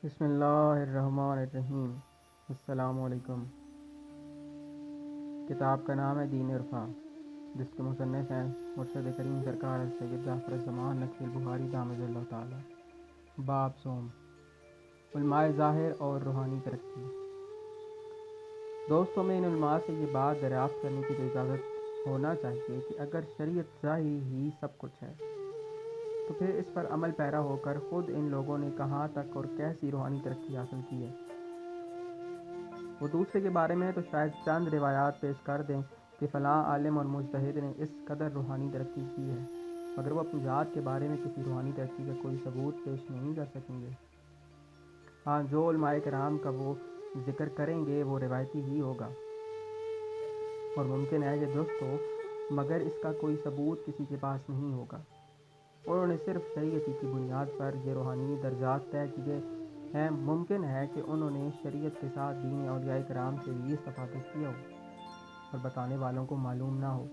بسم اللہ الرحمن الرحیم۔ السلام علیکم۔ کتاب کا نام ہے دین عرفان، جس کے مصنف ہیں مرشد کریم سرکار سید جعفر الزمان نقی البخاری دامد اللہ تعالی۔ باب صوم، علماء ظاہر اور روحانی ترقی۔ دوستوں، میں ان علماء سے یہ بات دریافت کرنے کی تو اجازت ہونا چاہیے کہ اگر شریعت ظاہری ہی سب کچھ ہے تو پھر اس پر عمل پیرا ہو کر خود ان لوگوں نے کہاں تک اور کیسی روحانی ترقی حاصل کی ہے۔ وہ دوسرے کے بارے میں تو شاید چند روایات پیش کر دیں کہ فلاں عالم اور مجتہد نے اس قدر روحانی ترقی کی ہے، مگر وہ اپنی ذات کے بارے میں کسی روحانی ترقی کا کوئی ثبوت پیش نہیں کر سکیں گے۔ ہاں، جو علماء کرام کا وہ ذکر کریں گے وہ روایتی ہی ہوگا، اور ممکن ہے کہ درست ہو، مگر اس کا کوئی ثبوت کسی کے پاس نہیں ہوگا۔ انہوں نے صرف شریعت کی بنیاد پر یہ روحانی درجات طے کیے ہیں۔ ممکن ہے کہ انہوں نے شریعت کے ساتھ دین اولیاء کرام سے بھی استفادہ کیا ہو اور بتانے والوں کو معلوم نہ ہو۔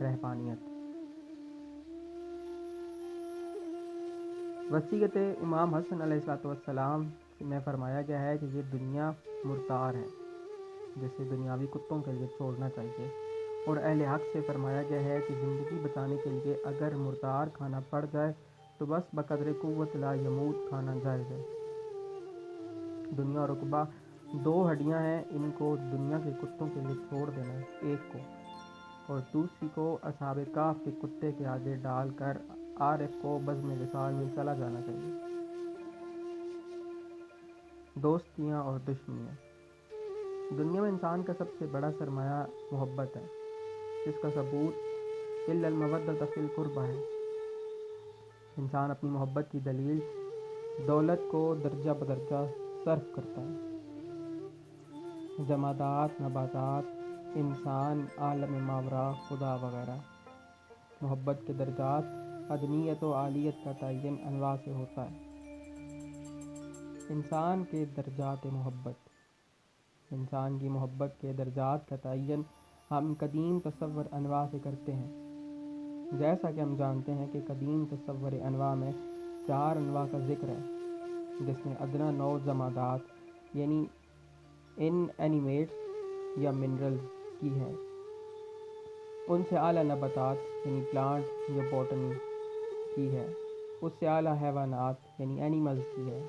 رہبانیت، وصیت امام حسن علیہ السلام میں فرمایا گیا ہے کہ یہ دنیا مرتار ہے، جسے دنیاوی کتوں کے لیے چھوڑنا چاہیے، اور اہل حق سے فرمایا گیا ہے کہ زندگی بچانے کے لیے اگر مرتار کھانا پڑ جائے تو بس بقدر قوت لا یموت کھانا جائز ہے۔ دنیا اور عقبہ دو ہڈیاں ہیں، ان کو دنیا کے کتوں کے لیے چھوڑ دینا ہے، ایک کو، اور دوسری کو اصحاب کہف کے کتے کے آگے ڈال کر عارف کو بزم وصال میں چلا جانا چاہیے۔ دوستیاں اور دشمنیاں، دنیا میں انسان کا سب سے بڑا سرمایہ محبت ہے، جس کا ثبوت الا المودۃ فی القربہ ہے۔ انسان اپنی محبت کی دلیل دولت کو درجہ بدرجہ صرف کرتا ہے۔ جمادات، نباتات، انسان، عالم ماوراء، خدا وغیرہ۔ محبت کے درجات ادنیت و عالیت کا تعین انواع سے ہوتا ہے۔ انسان کے درجات محبت، انسان کی محبت کے درجات کا تعین ہم قدیم تصور انواع سے کرتے ہیں۔ جیسا کہ ہم جانتے ہیں کہ قدیم تصور انواع میں 4 انواع کا ذکر ہے، جس میں ادنا نوع جمادات یعنی ان اینیمیٹس یا منرلز کی ہے، ان سے اعلیٰ نباتات یعنی پلانٹ یا باٹنی کی ہے، اس سے اعلیٰ حیوانات یعنی اینیملز کی ہے،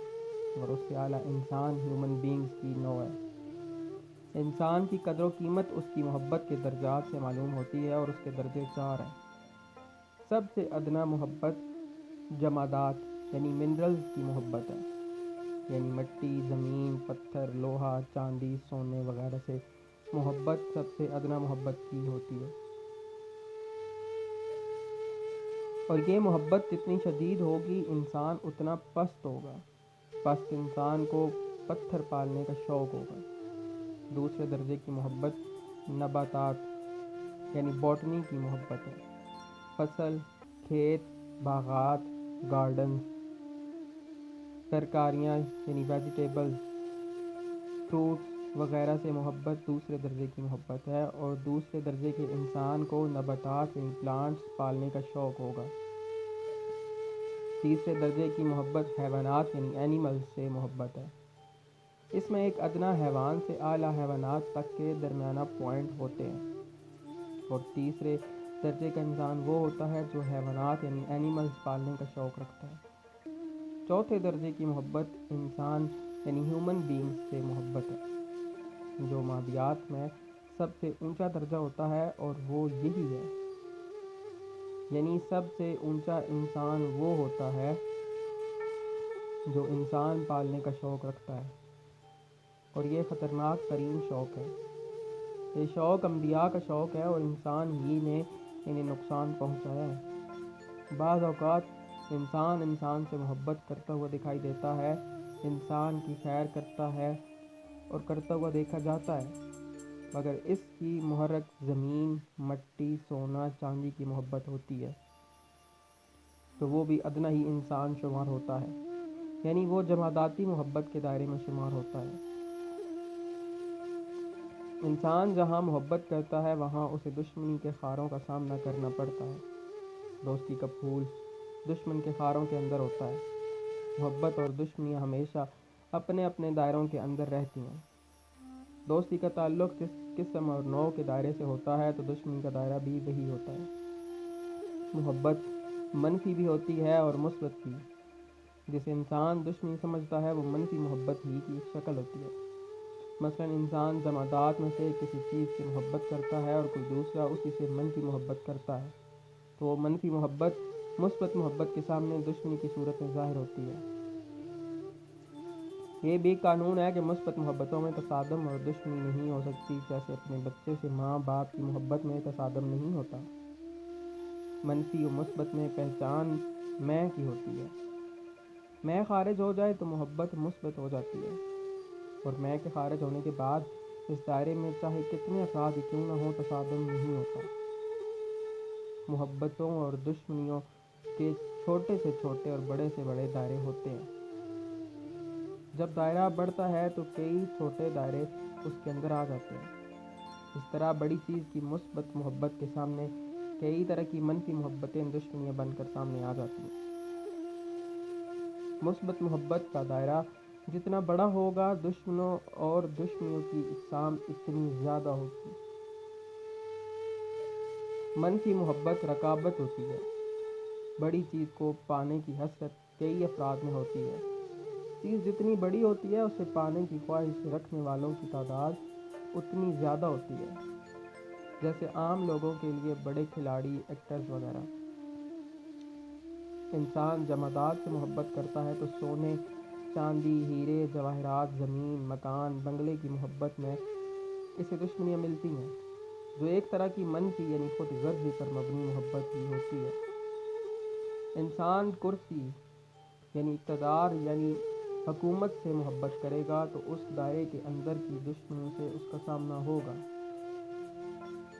اور اس سے اعلیٰ انسان ہیومن بینگز کی نوع ہے۔ انسان کی قدر و قیمت اس کی محبت کے درجات سے معلوم ہوتی ہے، اور اس کے درجے 4 ہیں۔ سب سے ادنا محبت جمادات یعنی منرلز کی محبت ہے، یعنی مٹی، زمین، پتھر، لوہا، چاندی، سونے وغیرہ سے محبت سب سے ادنا محبت کی ہوتی ہے، اور یہ محبت جتنی شدید ہوگی انسان اتنا پست ہوگا۔ پست انسان کو پتھر پالنے کا شوق ہوگا۔ دوسرے درجے کی محبت نباتات یعنی باٹنی کی محبت ہے۔ فصل، کھیت، باغات، گارڈنز، ترکاریاں یعنی ویجیٹیبلز، فروٹس وغیرہ سے محبت دوسرے درجے کی محبت ہے، اور دوسرے درجے کے انسان کو نباتات یعنی پلانٹس پالنے کا شوق ہوگا۔ تیسرے درجے کی محبت حیوانات یعنی اینیملز سے محبت ہے۔ اس میں ایک ادنا حیوان سے اعلیٰ حیوانات تک کے درمیانہ پوائنٹ ہوتے ہیں، اور تیسرے درجے کا انسان وہ ہوتا ہے جو حیوانات یعنی اینیملز پالنے کا شوق رکھتا ہے۔ چوتھے درجے کی محبت انسان یعنی ہیومن بینگز سے محبت ہے، جو مادیات میں سب سے اونچا درجہ ہوتا ہے، اور وہ یہی ہے، یعنی سب سے اونچا انسان وہ ہوتا ہے جو انسان پالنے کا شوق رکھتا ہے، اور یہ خطرناک ترین شوق ہے۔ یہ شوق انبیاء کا شوق ہے، اور انسان ہی نے انہیں نقصان پہنچایا ہے۔ بعض اوقات انسان سے محبت کرتا ہوا دکھائی دیتا ہے، انسان کی خیر کرتا ہے اور کرتا ہوا دیکھا جاتا ہے، مگر اس کی محرک زمین، مٹی، سونا، چاندی کی محبت ہوتی ہے، تو وہ بھی ادنا ہی انسان شمار ہوتا ہے، یعنی وہ جماداتی محبت کے دائرے میں شمار ہوتا ہے۔ انسان جہاں محبت کرتا ہے وہاں اسے دشمنی کے خاروں کا سامنا کرنا پڑتا ہے۔ دوستی کا پھول دشمن کے خاروں کے اندر ہوتا ہے۔ محبت اور دشمنیاں ہمیشہ اپنے اپنے دائروں کے اندر رہتی ہیں۔ دوستی کا تعلق جس قسم اور نوع کے دائرے سے ہوتا ہے تو دشمنی کا دائرہ بھی وہی ہوتا ہے۔ محبت منفی بھی ہوتی ہے اور مثبت بھی۔ جسے انسان دشمنی سمجھتا ہے وہ منفی محبت ہی کی ایک شکل ہوتی ہے۔ مثلاً انسان جمادات میں سے کسی چیز سے محبت کرتا ہے اور کوئی دوسرا اسی سے منفی محبت کرتا ہے تو وہ منفی محبت مثبت محبت کے سامنے دشمنی کی صورت میں ظاہر ہوتی ہے۔ یہ بھی قانون ہے کہ مثبت محبتوں میں تصادم اور دشمنی نہیں ہو سکتی، جیسے اپنے بچے سے ماں باپ کی محبت میں تصادم نہیں ہوتا۔ منفی و مثبت میں پہچان میں کی ہوتی ہے۔ میں خارج ہو جائے تو محبت مثبت ہو جاتی ہے، اور میں کے خارج ہونے کے بعد اس دائرے میں چاہے کتنے افراد ہی کیوں نہ ہو تصادم نہیں ہوتا۔ محبتوں اور دشمنیوں کے چھوٹے سے چھوٹے اور بڑے سے بڑے دائرے ہوتے ہیں۔ جب دائرہ بڑھتا ہے تو کئی چھوٹے دائرے اس کے اندر آ جاتے ہیں۔ اس طرح بڑی چیز کی مثبت محبت کے سامنے کئی طرح کی منفی محبتیں دشمنیاں بن کر سامنے آ جاتی ہیں۔ مثبت محبت کا دائرہ جتنا بڑا ہوگا دشمنوں اور دشمنیوں کی اقسام اتنی زیادہ ہوتی۔ منفی محبت رقابت ہوتی ہے۔ بڑی چیز کو پانے کی حسرت کئی افراد میں ہوتی ہے۔ چیز جتنی بڑی ہوتی ہے اسے پانے کی خواہش رکھنے والوں کی تعداد اتنی زیادہ ہوتی ہے، جیسے عام لوگوں کے لیے بڑے کھلاڑی، ایکٹرز وغیرہ۔ انسان جمادات سے محبت کرتا ہے تو سونے، چاندی، ہیرے، جواہرات، زمین، مکان، بنگلے کی محبت میں اسے دشمنیاں ملتی ہیں، جو ایک طرح کی منفی یعنی خود غرضی پر مبنی محبت ہی ہوتی ہے۔ انسان کرسی یعنی اقتدار یعنی حکومت سے محبت کرے گا تو اس دائرے کے اندر کی دشمنیوں سے اس کا سامنا ہوگا۔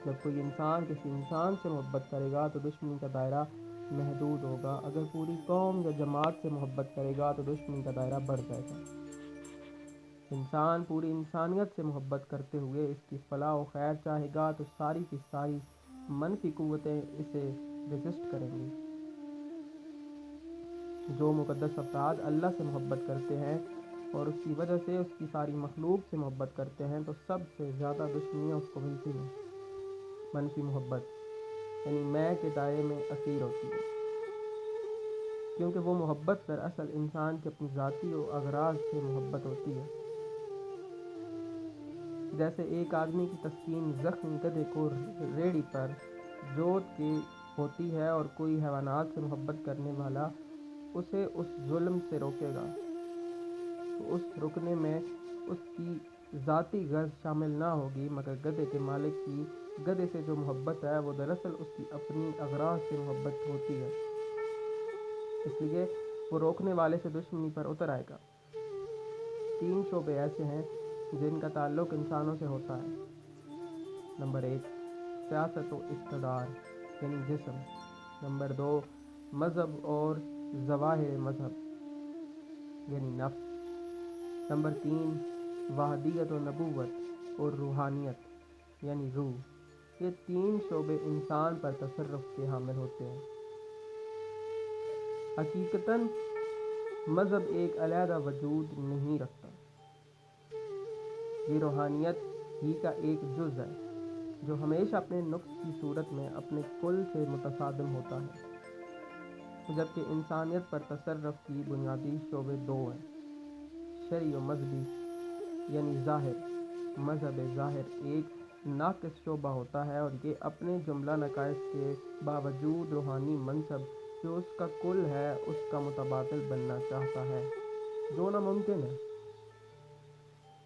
جب کوئی انسان کسی انسان سے محبت کرے گا تو دشمنی کا دائرہ محدود ہوگا۔ اگر پوری قوم یا جماعت سے محبت کرے گا تو دشمنی کا دائرہ بڑھ جائے گا۔ انسان پوری انسانیت سے محبت کرتے ہوئے اس کی فلاح و خیر چاہے گا تو ساری کی ساری منفی قوتیں اسے ریزسٹ کریں گی۔ جو مقدس افراد اللہ سے محبت کرتے ہیں اور اس کی وجہ سے اس کی ساری مخلوق سے محبت کرتے ہیں تو سب سے زیادہ دشمنیاں اس کو ملتی ہیں۔ منفی محبت یعنی میں کے دائرے میں اسیر ہوتی ہے، کیونکہ وہ محبت دراصل انسان کے اپنی ذاتی و اغراض سے محبت ہوتی ہے۔ جیسے ایک آدمی کی تسکین زخمی گدھے کو ریڑھی پر جوت کے ہوتی ہے اور کوئی حیوانات سے محبت کرنے والا اسے اس ظلم سے روکے گا تو اس رکنے میں اس کی ذاتی غرض شامل نہ ہوگی، مگر گدھے کے مالک کی گدھے سے جو محبت ہے وہ دراصل اس کی اپنی اغراض سے محبت ہوتی ہے، اس لیے وہ روکنے والے سے دشمنی پر اتر آئے گا۔ 3 شعبے ایسے ہیں جن کا تعلق انسانوں سے ہوتا ہے۔ نمبر 1 سیاست و اقتدار یعنی جسم۔ نمبر 2 مذہب اور ظواہر مذہب یعنی نفس۔ نمبر 3 وحدیت و نبوت اور روحانیت یعنی روح۔ یہ 3 شعبے انسان پر تصرف کے حامل ہوتے ہیں۔ حقیقتاً مذہب ایک علیحدہ وجود نہیں رکھتا، یہ روحانیت ہی کا ایک جز ہے جو ہمیشہ اپنے نقص کی صورت میں اپنے کل سے متصادم ہوتا ہے، جبکہ انسانیت پر تصرف کی بنیادی شعبے 2 ہیں، شرعی و مذہبی یعنی ظاہر۔ مذہب ظاہر ایک ناقص شعبہ ہوتا ہے اور یہ اپنے جملہ نقائص کے باوجود روحانی منصب جو اس کا کل ہے اس کا متبادل بننا چاہتا ہے، جو ناممکن ہے۔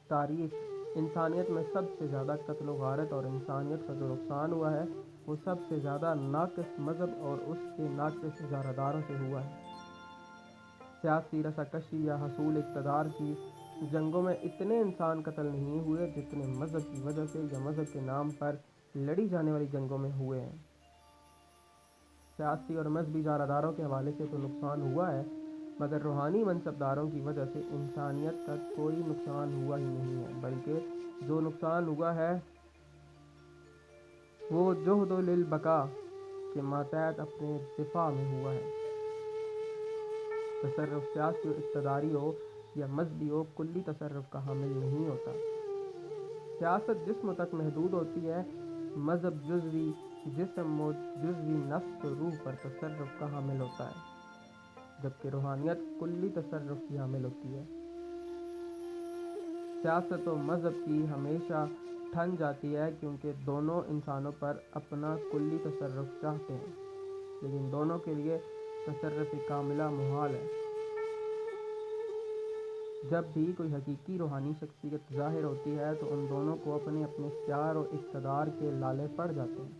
تاریخ انسانیت میں سب سے زیادہ قتل و غارت اور انسانیت کا جو نقصان ہوا ہے وہ سب سے زیادہ ناقص مذہب اور اس کے ناقص اجارہ سے ہوا ہے۔ سیاسی رساکشی یا حصول اقتدار کی جنگوں میں اتنے انسان قتل نہیں ہوئے جتنے مذہب کی وجہ سے یا مذہب کے نام پر لڑی جانے والی جنگوں میں ہوئے ہیں۔ سیاسی اور مذہبی اجارہ داروں کے حوالے سے تو نقصان ہوا ہے، مگر روحانی منصب داروں کی وجہ سے انسانیت کا کوئی نقصان ہوا ہی نہیں ہے، بلکہ جو نقصان ہوا ہے وہ جہد للبقاء کے ماتحت اپنے دفاع میں ہوا ہے۔ تصرف سیاسی و اقتداری ہو یا مذہبی ہو کلی تصرف کا حامل نہیں ہوتا۔ سیاست جسم تک محدود ہوتی ہے، مذہب جزوی جسم و جزوی نفس و روح پر تصرف کا حامل ہوتا ہے، جبکہ روحانیت کلی تصرف کی حامل ہوتی ہے۔ سیاست و مذہب کی ہمیشہ ٹھن جاتی ہے کیونکہ دونوں انسانوں پر اپنا کلی تصرف چاہتے ہیں، لیکن دونوں کے لیے تصرف کاملہ محال ہے۔ جب بھی کوئی حقیقی روحانی شخصیت ظاہر ہوتی ہے تو ان دونوں کو اپنے اپنے اختیار و اقتدار کے لالے پڑ جاتے ہیں،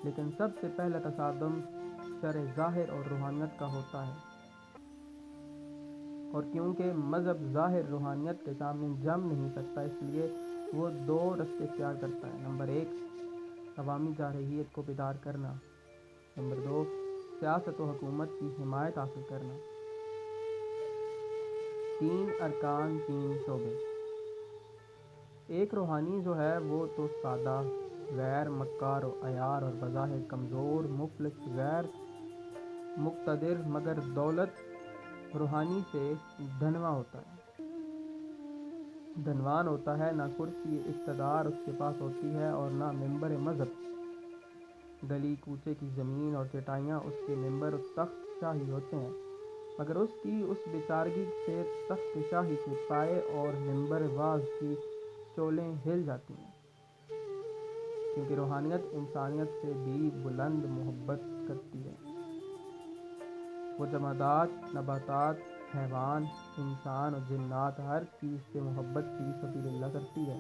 لیکن سب سے پہلا تصادم شرع ظاہر اور روحانیت کا ہوتا ہے، اور کیونکہ مذہب ظاہر روحانیت کے سامنے جم نہیں سکتا اس لیے وہ دو رستے اختیار کرتا ہے۔ نمبر 1، عوامی جارحیت کو بیدار کرنا۔ نمبر 2، سیاست و حکومت کی حمایت حاصل کرنا۔ 3 ارکان 3 شعبے۔ ایک روحانی جو ہے وہ تو سادہ، غیر مکار و عیار اور بظاہر کمزور، مفلس، غیر مقتدر مگر دولت روحانی سے دھنواں ہوتا ہے، دھنوان ہوتا ہے۔ نہ کرسی اقتدار اس کے پاس ہوتی ہے اور نہ ممبر مذہب، گلی کوچے کی زمین اور چٹائیاں اس کے ممبر و تخت شاہی ہوتے ہیں، مگر اس کی اس بیچارگی سے تخت شاہی کے پائے اور ممبر واعظ کی چولیں ہل جاتی ہیں، کیونکہ روحانیت انسانیت سے بھی بلند محبت کرتی ہے۔ وہ جمادات، نباتات، حیوان، انسان اور جنات ہر چیز سے محبت فی سبیل اللہ کرتی ہے۔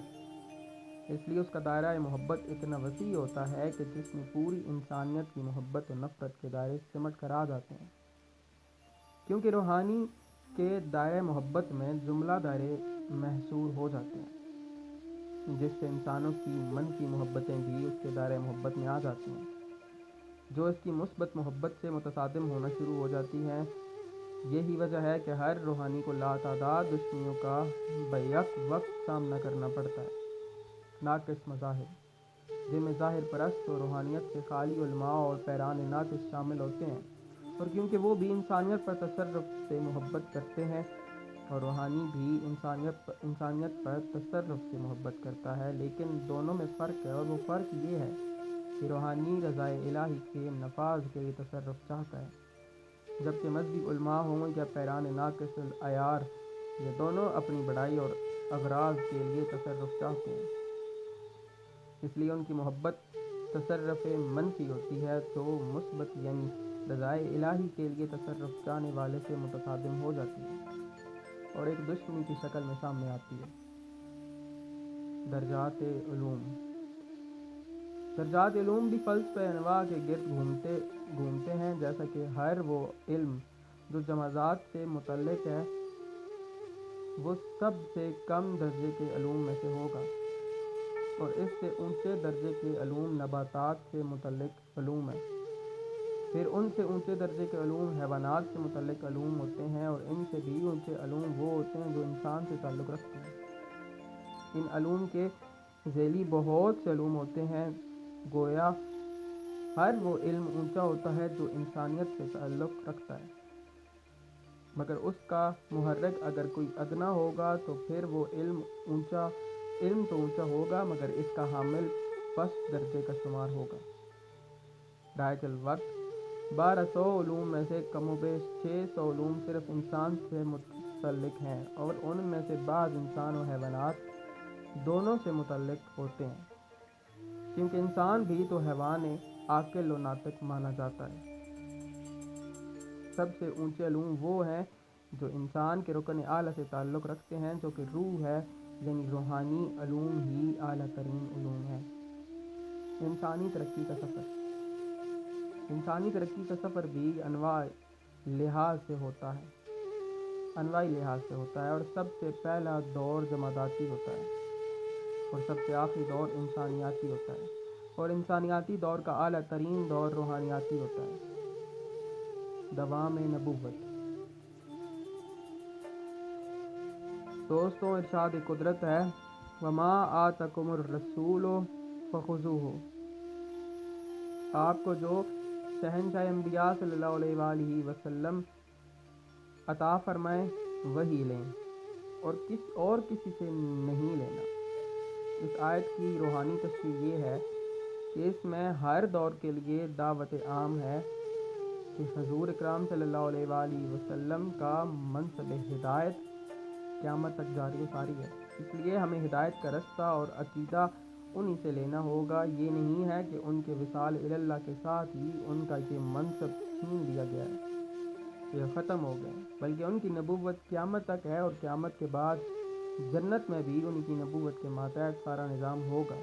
اس لیے اس کا دائرہ محبت اتنا وسیع ہوتا ہے کہ جس میں پوری انسانیت کی محبت و نفرت کے دائرے سمٹ کر آ جاتے ہیں، کیونکہ روحانی کے دائرہ محبت میں جملہ دائرے محصور ہو جاتے ہیں، جس سے انسانوں کی منفی محبتیں بھی اس کے دائرہ محبت میں آ جاتی ہیں، جو اس کی مثبت محبت سے متصادم ہونا شروع ہو جاتی ہیں۔ یہی وجہ ہے کہ ہر روحانی کو لاتعداد دشمنیوں کا بیک وقت سامنا کرنا پڑتا ہے۔ ناقص مذاہب، جن میں ظاہر پرست و روحانیت سے خالی علماء اور پیران ناقص شامل ہوتے ہیں، اور کیونکہ وہ بھی انسانیت پر تصرف سے محبت کرتے ہیں اور روحانی بھی انسانیت پر تصرف سے محبت کرتا ہے، لیکن دونوں میں فرق ہے، اور وہ فرق یہ ہے کہ روحانی رضائے الہی کے نفاذ کے لیے تصرف چاہتا ہے، جبکہ مذہبی علماء ہوں یا پیران ناقص العیار، یہ دونوں اپنی بڑائی اور اغراض کے لیے تصرف چاہتے ہیں، اس لیے ان کی محبت تصرف منفی ہوتی ہے تو مثبت یعنی رضائے الہی کے لیے تصرف چاہنے والے سے متصادم ہو جاتی ہے اور ایک دشمنی کی شکل میں سامنے آتی ہے۔ درجات علوم۔ درجات علوم بھی فلسفہ انواع کے گرد گھومتے ہیں، جیسا کہ ہر وہ علم جو جمادات سے متعلق ہے وہ سب سے کم درجے کے علوم میں سے ہوگا، اور اس سے اونچے درجے کے علوم نباتات سے متعلق علوم ہیں، پھر ان سے اونچے درجے کے علوم حیوانات سے متعلق علوم ہوتے ہیں، اور ان سے بھی اونچے علوم وہ ہوتے ہیں جو انسان سے تعلق رکھتے ہیں۔ ان علوم کے ذیلی بہت سے علوم ہوتے ہیں، گویا ہر وہ علم اونچا ہوتا ہے جو انسانیت سے تعلق رکھتا ہے، مگر اس کا محرک اگر کوئی ادنا ہوگا تو پھر وہ علم تو اونچا ہوگا مگر اس کا حامل پست درجے کا شمار ہوگا۔ رائج الوقت 1200 علوم میں سے کم و بیش 600 علوم صرف انسان سے متعلق ہیں، اور ان میں سے بعض انسان و حیوانات دونوں سے متعلق ہوتے ہیں، کیونکہ انسان بھی تو حیوان عاقل و ناطق مانا جاتا ہے۔ سب سے اونچے علوم وہ ہیں جو انسان کے رکن اعلیٰ سے تعلق رکھتے ہیں، جو کہ روح ہے، یعنی روحانی علوم ہی اعلیٰ ترین علوم ہے۔ انسانی ترقی کا سفر۔ انسانی ترقی کا سفر بھی انواعی لحاظ سے ہوتا ہے، اور سب سے پہلا دور جماداتی ہوتا ہے، اور سب سے آخری دور انسانیاتی ہوتا ہے، اور انسانیاتی دور کا اعلیٰ ترین دور روحانیاتی ہوتا ہے۔ دوام نبوت۔ دوستوں، ارشاد قدرت ہے وَمَا آتَاكُمُ الرَّسُولُ فَخُذُوهُ۔ آپ کو جو شہنشاہ انبیاء صلی اللہ علیہ وآلہ وسلم عطا فرمائے وہی لیں اور کسی سے نہیں لینا۔ اس آیت کی روحانی تشریح یہ ہے کہ اس میں ہر دور کے لیے دعوت عام ہے کہ حضور اکرام صلی اللہ علیہ وآلہ وسلم کا منصب ہدایت قیامت تک جاری و ساری ہے۔ اس لیے ہمیں ہدایت کا رستہ اور عقیدہ انہی سے لینا ہوگا۔ یہ نہیں ہے کہ ان کے وصال اللہ کے ساتھ ہی ان کا یہ منصب چھین لیا گیا ہے، یہ ختم ہو گئے، بلکہ ان کی نبوت قیامت تک ہے، اور قیامت کے بعد جنت میں بھی ان کی نبوت کے ماتحت سارا نظام ہوگا۔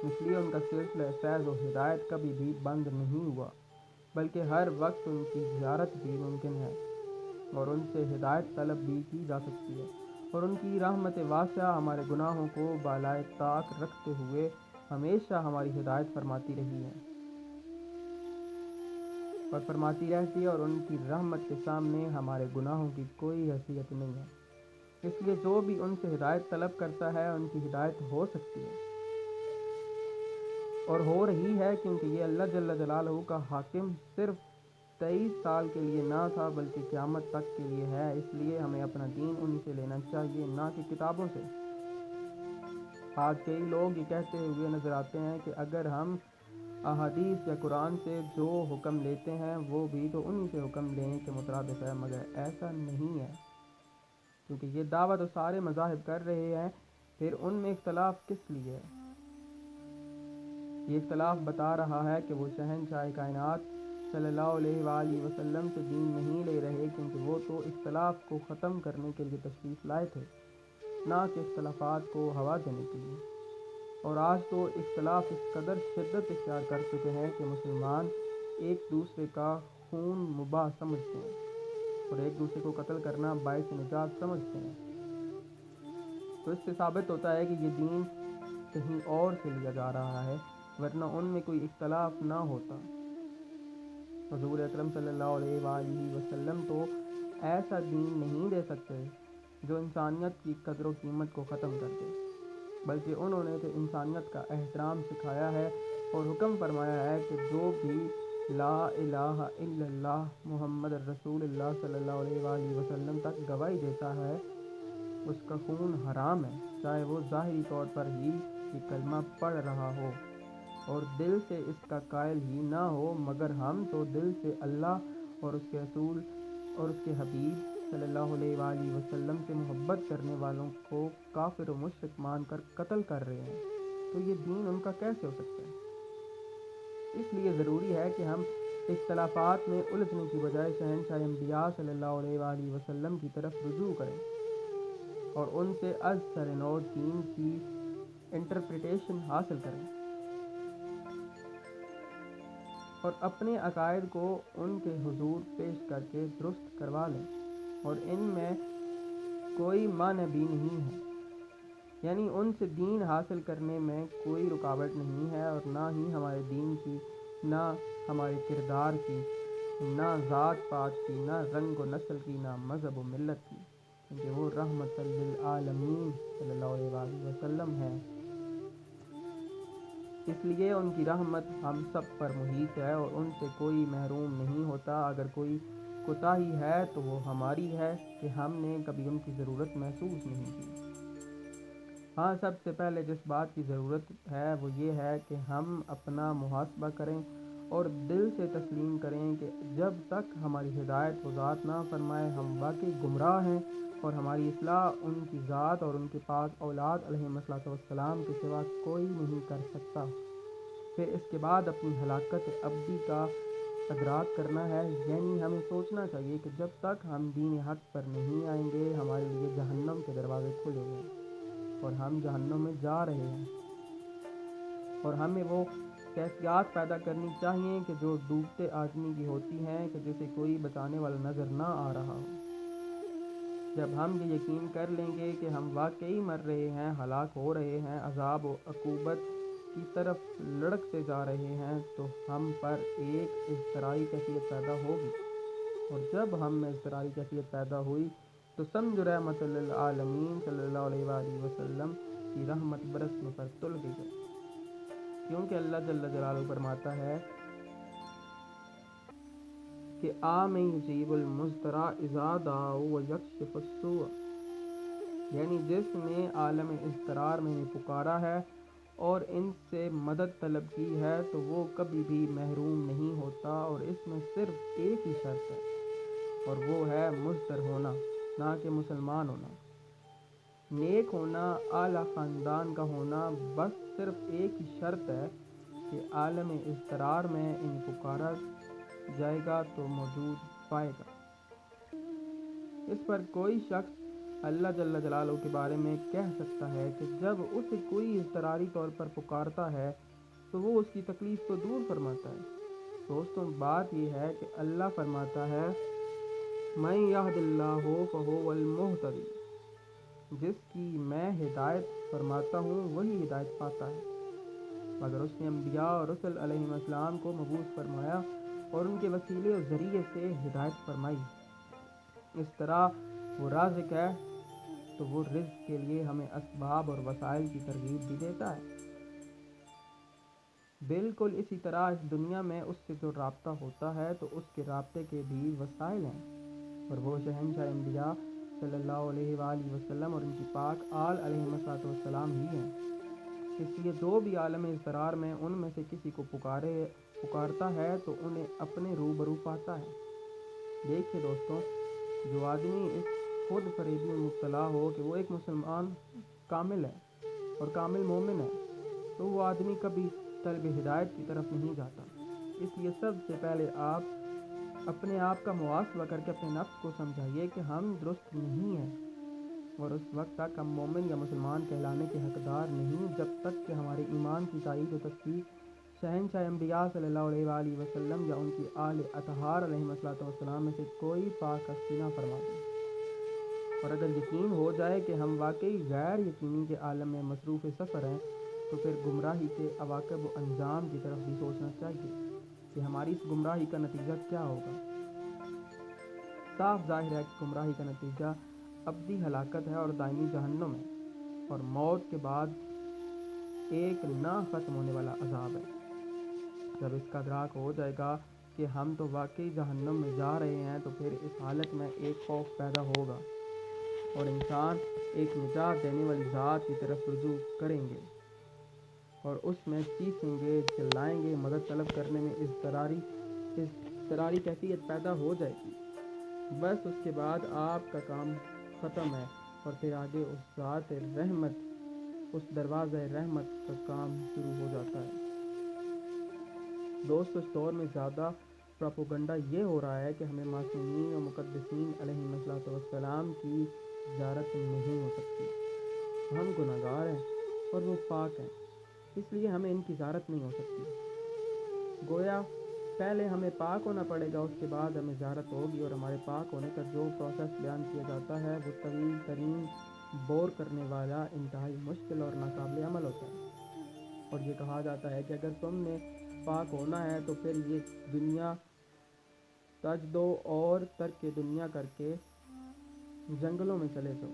اس لیے ان کا سلسلہ فیض و ہدایت کبھی بھی بند نہیں ہوا، بلکہ ہر وقت ان کی زیارت بھی ممکن ہے اور ان سے ہدایت طلب بھی کی جا سکتی ہے، اور ان کی رحمت واسعہ ہمارے گناہوں کو بالائے طاق رکھتے ہوئے ہمیشہ ہماری ہدایت فرماتی رہی ہے اور فرماتی رہتی ہے، اور ان کی رحمت کے سامنے ہمارے گناہوں کی کوئی حیثیت نہیں ہے۔ اس لیے جو بھی ان سے ہدایت طلب کرتا ہے ان کی ہدایت ہو سکتی ہے اور ہو رہی ہے، کیونکہ یہ اللہ جل جلالہ کا حاکم صرف 23 سال کے لیے نہ تھا بلکہ قیامت تک کے لیے ہے۔ اس لیے ہمیں اپنا دین انہی سے لینا چاہیے، نہ کہ کتابوں سے۔ آج کئی لوگ یہ کہتے ہوئے نظر آتے ہیں کہ اگر ہم احادیث یا قرآن سے جو حکم لیتے ہیں وہ بھی تو انہی سے حکم لیں کے مترادف ہے، مگر ایسا نہیں ہے، کیونکہ یہ دعویٰ تو سارے مذاہب کر رہے ہیں، پھر ان میں اختلاف کس لیے ہے؟ یہ اختلاف بتا رہا ہے کہ وہ شہنشاہ کائنات صلی اللہ علیہ وآلہ وسلم سے دین نہیں لے رہے، کیونکہ وہ تو اختلاف کو ختم کرنے کے لیے تشریف لائے تھے، نہ کہ اختلافات کو ہوا دینے کے لیے۔ اور آج تو اختلاف اس قدر شدت اختیار کر چکے ہیں کہ مسلمان ایک دوسرے کا خون مباح سمجھتے ہیں اور ایک دوسرے کو قتل کرنا باعث نجات سمجھتے ہیں۔ تو اس سے ثابت ہوتا ہے کہ یہ دین کہیں اور سے لیا جا رہا ہے، ورنہ ان میں کوئی اختلاف نہ ہوتا۔ حضور اکرم صلی اللہ علیہ وآلہ وسلم تو ایسا دین نہیں دے سکتے جو انسانیت کی قدر و قیمت کو ختم کر دے، بلکہ انہوں نے تو انسانیت کا احترام سکھایا ہے اور حکم فرمایا ہے کہ جو بھی لا الہ الا اللہ محمد رسول اللہ صلی اللہ علیہ وآلہ وسلم تک گواہی دیتا ہے اس کا خون حرام ہے، چاہے وہ ظاہری طور پر ہی یہ کلمہ پڑھ رہا ہو اور دل سے اس کا قائل ہی نہ ہو، مگر ہم تو دل سے اللہ اور اس کے رسول اور اس کے حبیب صلی اللہ علیہ وآلہ وسلم سے محبت کرنے والوں کو کافر و مشرک مان کر قتل کر رہے ہیں، تو یہ دین ان کا کیسے ہو سکتا ہے؟ اس لیے ضروری ہے کہ ہم اختلافات میں الجھنے کی بجائے شہنشاہ انبیاء صلی اللہ علیہ وآلہ وسلم کی طرف رجوع کریں اور ان سے از سر نو دین کی انٹرپریٹیشن حاصل کریں اور اپنے عقائد کو ان کے حضور پیش کر کے درست کروا لیں، اور ان میں کوئی مانع بھی نہیں ہے، یعنی ان سے دین حاصل کرنے میں کوئی رکاوٹ نہیں ہے، اور نہ ہی ہمارے دین کی، نہ ہمارے کردار کی، نہ ذات پات کی، نہ رنگ و نسل کی، نہ مذہب و ملت کی، کیونکہ وہ رحمت للعالمین صلی اللہ علیہ وآلہ وسلم ہے۔ اس لیے ان کی رحمت ہم سب پر محیط ہے اور ان سے کوئی محروم نہیں ہوتا۔ اگر کوئی کوتاہی ہے تو وہ ہماری ہے کہ ہم نے کبھی ان کی ضرورت محسوس نہیں کی۔ ہاں، سب سے پہلے جس بات کی ضرورت ہے وہ یہ ہے کہ ہم اپنا محاسبہ کریں اور دل سے تسلیم کریں کہ جب تک ہماری ہدایت و ذات نہ فرمائے ہم واقعی گمراہ ہیں، اور ہماری اصلاح ان کی ذات اور ان کے پاک اولاد علیہم السلام کے سوا کوئی نہیں کر سکتا۔ پھر اس کے بعد اپنی ہلاکت ابدی کا ادراک کرنا ہے، یعنی ہمیں سوچنا چاہیے کہ جب تک ہم دین حق پر نہیں آئیں گے ہمارے لیے جہنم کے دروازے کھلے ہیں اور ہم جہنم میں جا رہے ہیں، اور ہمیں وہ کیفیات پیدا کرنی چاہیے کہ جو ڈوبتے آدمی کی ہوتی ہیں کہ جسے کوئی بچانے والا نظر نہ آ رہا ہو۔ جب ہم یہ یقین کر لیں گے کہ ہم واقعی مر رہے ہیں، ہلاک ہو رہے ہیں، عذاب و عقوبت کی طرف لڑکتے جا رہے ہیں، تو ہم پر ایک اضطرائی کیفیت پیدا ہوگی، اور جب ہم میں اضطرائی کیفیت پیدا ہوئی تو سمجھ رحمت للعالمین صلی اللہ علیہ وآلہ وسلم کی رحمت برسنے پر تل گئی ہے، کیونکہ اللہ جل جلالہ فرماتا ہے کہ عام یجیب المضطر اذا دعا ویکشف السوء، یعنی جس نے عالم اضطرار میں پکارا ہے اور ان سے مدد طلب کی ہے تو وہ کبھی بھی محروم نہیں ہوتا، اور اس میں صرف ایک ہی شرط ہے اور وہ ہے مضطر ہونا، نہ کہ مسلمان ہونا، نیک ہونا، اعلیٰ خاندان کا ہونا۔ بس صرف ایک ہی شرط ہے کہ عالم اضطرار میں ان پکارا جائے گا تو موجود پائے گا۔ اس پر کوئی شخص اللہ جل جلالہ کے بارے میں کہہ سکتا ہے کہ جب اسے کوئی اضطراری طور پر پکارتا ہے تو وہ اس کی تکلیف کو دور فرماتا ہے۔ دوستوں، بات یہ ہے کہ اللہ فرماتا ہے من یہد اللہ فہو المہتدی، جس کی میں ہدایت فرماتا ہوں وہی ہدایت پاتا ہے، مگر اس نے انبیاء اور رسل علیہ السلام کو مبعوث فرمایا اور ان کے وسیلے اور ذریعے سے ہدایت فرمائی۔ اس طرح وہ رازق ہے تو وہ رزق کے لیے ہمیں اسباب اور وسائل کی ترغیب بھی دیتا ہے۔ بالکل اسی طرح اس دنیا میں اس سے جو رابطہ ہوتا ہے تو اس کے رابطے کے بھی وسائل ہیں، اور وہ شہنشاہ انبیاء صلی اللہ علیہ وآلہ وسلم اور ان کی پاک آل علیہ السلام ہی ہیں۔ اس لیے جو بھی عالم اضطرار میں ان میں سے کسی کو پکارتا ہے تو انہیں اپنے روبرو پاتا ہے۔ دیکھیے دوستوں، جو آدمی اس خود فریبی میں مبتلا ہو کہ وہ ایک مسلمان کامل ہے اور کامل مومن ہے، تو وہ آدمی کبھی طلب ہدایت کی طرف نہیں جاتا۔ اس لیے سب سے پہلے آپ اپنے آپ کا محاسبہ کر کے اپنے نفس کو سمجھائیے کہ ہم درست نہیں ہیں، اور اس وقت تک ہم مومن یا مسلمان کہلانے کے حقدار نہیں جب تک کہ ہمارے ایمان کی تائید و تصدیق شہنشاہ انبیاء صلی اللہ علیہ وآلہ وسلم یا ان کی آل اطہار علیہ السلام میں سے کوئی پاک ہستی نہ فرما دے۔ اور اگر یقین ہو جائے کہ ہم واقعی غیر یقینی کے عالم میں مصروف سفر ہیں تو پھر گمراہی کے عواقب و انجام کی طرف بھی سوچنا چاہیے کہ ہماری اس گمراہی کا نتیجہ کیا ہوگا۔ صاف ظاہر ہے کہ گمراہی کا نتیجہ ابدی ہلاکت ہے اور دائمی جہنم ہے، اور موت کے بعد ایک نہ ختم ہونے والا عذاب ہے۔ جب اس کا ادراک ہو جائے گا کہ ہم تو واقعی جہنم میں جا رہے ہیں تو پھر اس حالت میں ایک خوف پیدا ہوگا اور انسان ایک نجات دینے والی ذات کی طرف رجوع کریں گے اور اس میں چیخیں گے، چلائیں گے، مدد طلب کرنے میں اضطراری کیفیت پیدا ہو جائے گی۔ بس اس کے بعد آپ کا کام ختم ہے اور پھر آگے اس ذات رحمت، اس دروازہ رحمت کا کام شروع ہو جاتا ہے۔ دوستو، اس دور میں زیادہ پروپیگنڈا یہ ہو رہا ہے کہ ہمیں معصومین اور مقدسین علیہ السلام کی زیارت نہیں ہو سکتی۔ ہم گناہگار ہیں اور وہ پاک ہیں، اس لیے ہمیں ان کی زیارت نہیں ہو سکتی۔ گویا پہلے ہمیں پاک ہونا پڑے گا، اس کے بعد ہمیں زیارت ہوگی، اور ہمارے پاک ہونے کا جو پروسیس بیان کیا جاتا ہے وہ طویل ترین، بور کرنے والا، انتہائی مشکل اور ناقابل عمل ہوتا ہے۔ اور یہ کہا جاتا ہے کہ اگر تم نے پاک ہونا ہے تو پھر یہ دنیا تج دو اور ترک دنیا کر کے جنگلوں میں چلے جاؤ،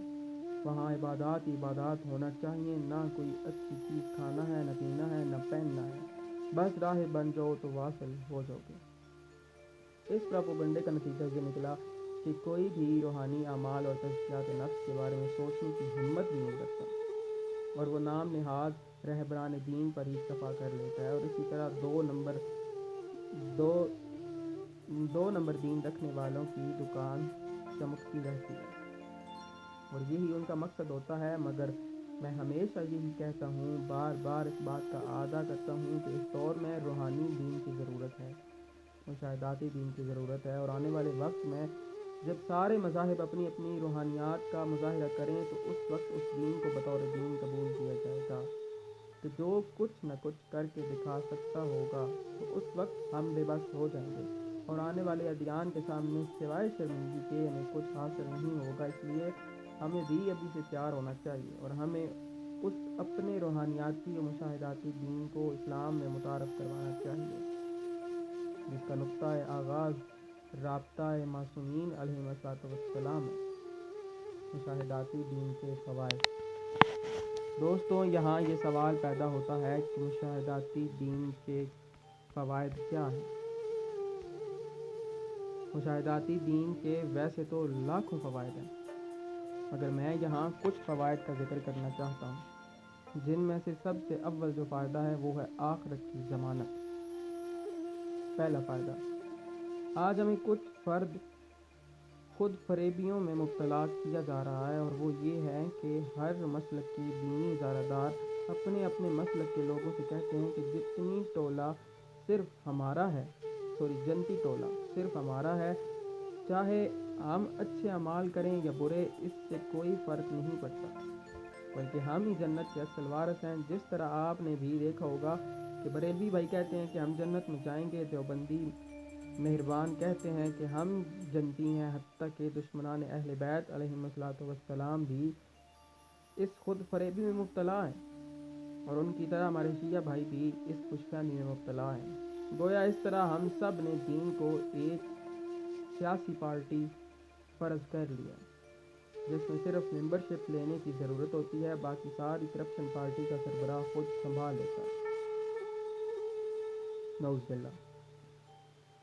وہاں عبادات ہی عبادات ہونا چاہیے، نہ کوئی اچھی چیز کھانا ہے، نہ پینا ہے، نہ پہننا ہے، بس راہ بن جاؤ تو واصل ہو جاؤ گے۔ اس پروپیگنڈے کا نتیجہ یہ نکلا کہ کوئی بھی روحانی اعمال اور تزکیات نفس کے بارے میں سوچنے کی ہمت بھی نہیں رکھتا، اور وہ نام نہاد رہبران دین پر ہی اکتفا کر لیتا ہے، اور اسی طرح دو نمبر دین رکھنے والوں کی دکان چمکتی رہتی ہے، اور یہی ان کا مقصد ہوتا ہے۔ مگر میں ہمیشہ یہی کہتا ہوں، بار بار اس بات کا اعادہ کرتا ہوں کہ اس دور میں روحانی دین کی ضرورت ہے، مشاہداتی دین کی ضرورت ہے، اور آنے والے وقت میں جب سارے مذاہب اپنی اپنی روحانیات کا مظاہرہ کریں تو اس وقت اس دین کو بطور دین قبول کیا جائے گا کہ جو کچھ نہ کچھ کر کے دکھا سکتا ہوگا، تو اس وقت ہم بے بس ہو جائیں گے اور آنے والے ادیان کے سامنے سوائے شرمندگی کے ہمیں کچھ حاصل نہیں ہوگا۔ اس لیے ہمیں بھی ابھی سے تیار ہونا چاہیے اور ہمیں اس اپنے روحانیاتی و مشاہداتی دین کو اسلام میں متعارف کروانا چاہیے، جس کا نقطہ آغاز رابطہ معصومین علیہ السلام ہے۔ مشاہداتی دین کے فوائد۔ دوستوں، یہاں یہ سوال پیدا ہوتا ہے کہ مشاہداتی دین کے فوائد کیا ہیں؟ مشاہداتی دین کے ویسے تو لاکھوں فوائد ہیں، مگر میں یہاں کچھ فوائد کا ذکر کرنا چاہتا ہوں، جن میں سے سب سے اول جو فائدہ ہے وہ ہے آخرت کی ضمانت۔ پہلا فائدہ، آج ہمیں کچھ فرد خود فریبیوں میں مبتلا کیا جا رہا ہے، اور وہ یہ ہے کہ ہر مسلک کی دینی ادارہ دار اپنے اپنے مسلک کے لوگوں سے کہتے ہیں کہ جتنی ٹولہ صرف ہمارا ہے، جنتی ٹولہ صرف ہمارا ہے، چاہے ہم اچھے اعمال کریں یا برے، اس سے کوئی فرق نہیں پڑتا، بلکہ ہم ہی جنت کے اصل وارث ہیں۔ جس طرح آپ نے بھی دیکھا ہوگا کہ بریلوی بھائی کہتے ہیں کہ ہم جنت میں جائیں گے، دیوبندی مہربان کہتے ہیں کہ ہم جنتی ہیں، حتیٰ کہ دشمنان اہل بیت علیہم السلام بھی اس خود فریبی میں مبتلا ہیں، اور ان کی طرح ہمارے شیعہ بھائی بھی اس خوش فہمی میں مبتلا ہیں۔ گویا اس طرح ہم سب نے دین کو ایک سیاسی پارٹی فرض کر لیا، جس میں صرف ممبرشپ لینے کی ضرورت ہوتی ہے، باقی ساری کرپشن پارٹی کا سربراہ خود سنبھال لیتا ہے۔ نعوذ باللہ۔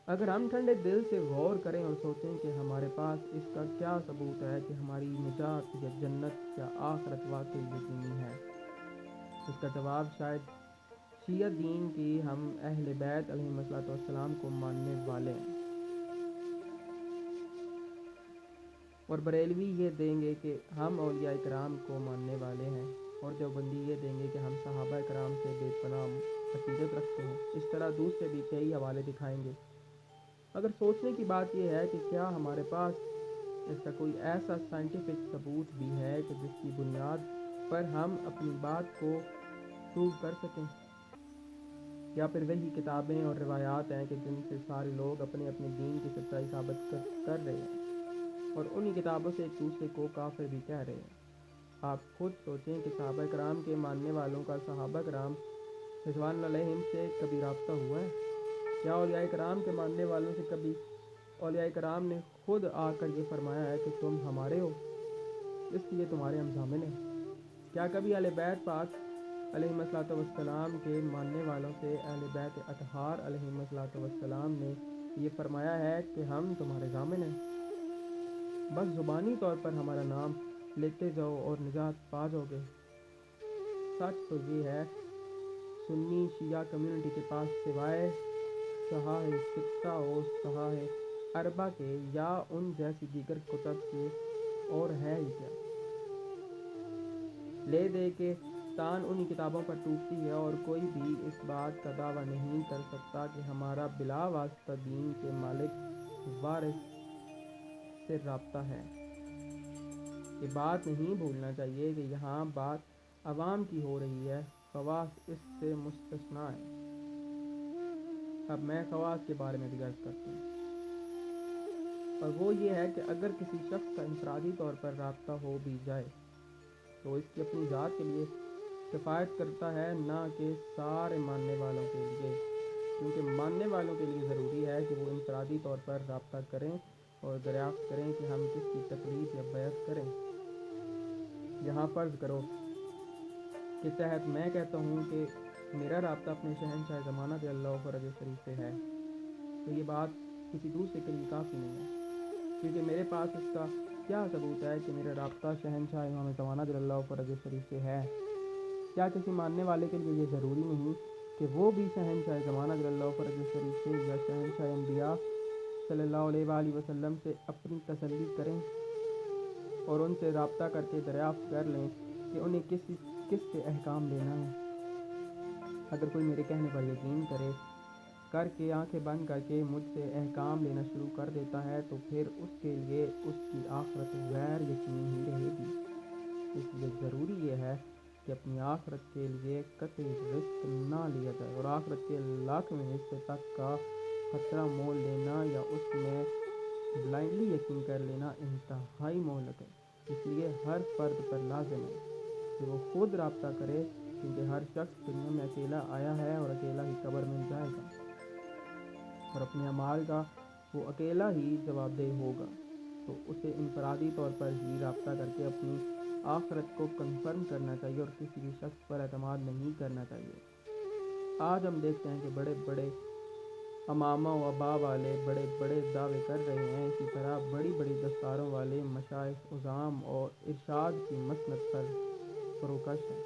اگر ہم ٹھنڈے دل سے غور کریں اور سوچیں کہ ہمارے پاس اس کا کیا ثبوت ہے کہ ہماری نجات یا جنت یا آخرت واقعی یقینی ہے، اس کا جواب شاید شیعہ دین کی ہم اہل بیت علیہم السلام کو ماننے والے ہیں، اور بریلوی یہ دیں گے کہ ہم اولیاء کرام کو ماننے والے ہیں، اور دیوبندی یہ دیں گے کہ ہم صحابہ کرام سے بے پناہ عقیدت رکھتے ہیں۔ اس طرح دوسرے بھی کئی حوالے دکھائیں گے۔ اگر سوچنے کی بات یہ ہے کہ کیا ہمارے پاس اس کا کوئی ایسا سائنٹیفک ثبوت بھی ہے کہ جس کی بنیاد پر ہم اپنی بات کو پروو کر سکیں، یا پھر وہی کتابیں اور روایات ہیں کہ جن سے سارے لوگ اپنے اپنے دین کی سچائی ثابت کر رہے ہیں، اور انہی کتابوں سے ایک دوسرے کو کافر بھی کہہ رہے ہیں۔ آپ خود سوچیں کہ صحابہ کرام کے ماننے والوں کا صحابہ کرام رضوان اللہ علیہم سے کبھی رابطہ ہوا ہے؟ کیا اولیاء کرام کے ماننے والوں سے کبھی اولیاء کرام نے خود آ کر یہ فرمایا ہے کہ تم ہمارے ہو، اس لیے تمہارے ہم ضامن ہیں؟ کیا کبھی اہل بیت پاک علیہم السلام کے ماننے والوں سے اہل بیت اطہار علیہم السلام نے یہ فرمایا ہے کہ ہم تمہارے ضامن ہیں، بس زبانی طور پر ہمارا نام لیتے جاؤ اور نجات پا جاؤ گے؟ سچ تو یہ ہے، سنی شیعہ کمیونٹی کے پاس سوائے صحاح ستہ و صحاح اربع کے یا ان جیسی دیگر کتب کے اور ہے ہی کیا؟ لے دے کے تان انہی کتابوں پر ٹوٹتی ہے، اور کوئی بھی اس بات کا دعویٰ نہیں کر سکتا کہ ہمارا بلا واسطہ دین کے مالک وارث سے رابطہ ہے۔ یہ بات نہیں بھولنا چاہیے کہ یہاں بات عوام کی ہو رہی ہے، خواص اس سے مستثنیٰ ہیں۔ اب میں خواص کے بارے میں بھی عرض کرتا ہوں، اور وہ یہ ہے کہ اگر کسی شخص کا انفرادی طور پر رابطہ ہو بھی جائے تو اس کی اپنی ذات کے لیے کفایت کرتا ہے، نہ کہ سارے ماننے والوں کے لیے، کیونکہ ماننے والوں کے لیے ضروری ہے کہ وہ انفرادی طور پر رابطہ کریں اور دریافت کریں کہ ہم کس کی تقلید یا بیعت کریں۔ یہاں فرض کرو کہ تحت میں کہتا ہوں کہ میرا رابطہ اپنے شہنشاہ زمانہ رضی اللہ عنہ شریف سے ہے، تو یہ بات کسی دوسرے کے لیے کافی نہیں ہے، کیونکہ میرے پاس اس کا کیا ثبوت ہے کہ میرا رابطہ شہنشاہ امام زمانہ رضی اللہ عنہ شریف سے ہے؟ کیا کسی ماننے والے کے لیے یہ ضروری نہیں کہ وہ بھی شہنشاہ زمانہ رضی اللہ عنہ شریف سے یا شہنشاہ انبیاء صلی اللہ علیہ وآلہ وسلم سے اپنی تسلی کریں اور ان سے رابطہ کر کے دریافت کر لیں کہ انہیں کس کے احکام لینا ہے؟ اگر کوئی میرے کہنے پر یقین کر کے آنکھیں بند کر کے مجھ سے احکام لینا شروع کر دیتا ہے تو پھر اس کے لیے اس کی آخرت غیر یقینی ہی رہے گی۔ اس لیے ضروری یہ ہے کہ اپنی آخرت کے لیے قطعی رسک نہ لیا جائے، اور آخرت کے لاکھویں حصے تک کا خطرہ مول لینا یا اس میں بلائنڈلی یقین کر لینا انتہائی مہلک ہے۔ اس لیے ہر فرد پر لازم ہے کہ وہ خود رابطہ کرے، کیونکہ ہر شخص دنیا میں اکیلا آیا ہے اور اکیلا ہی قبر میں جائے گا، اور اپنے اعمال کا وہ اکیلا ہی جواب دہ ہوگا، تو اسے انفرادی طور پر ہی رابطہ کر کے اپنی آخرت کو کنفرم کرنا چاہیے اور کسی بھی شخص پر اعتماد نہیں کرنا چاہیے۔ آج ہم دیکھتے ہیں کہ بڑے بڑے امامہ و ابا والے بڑے بڑے دعوے کر رہے ہیں، اسی طرح بڑی بڑی دستاروں والے مشائخ عظام اور ارشاد کی مسند پر فروکش ہیں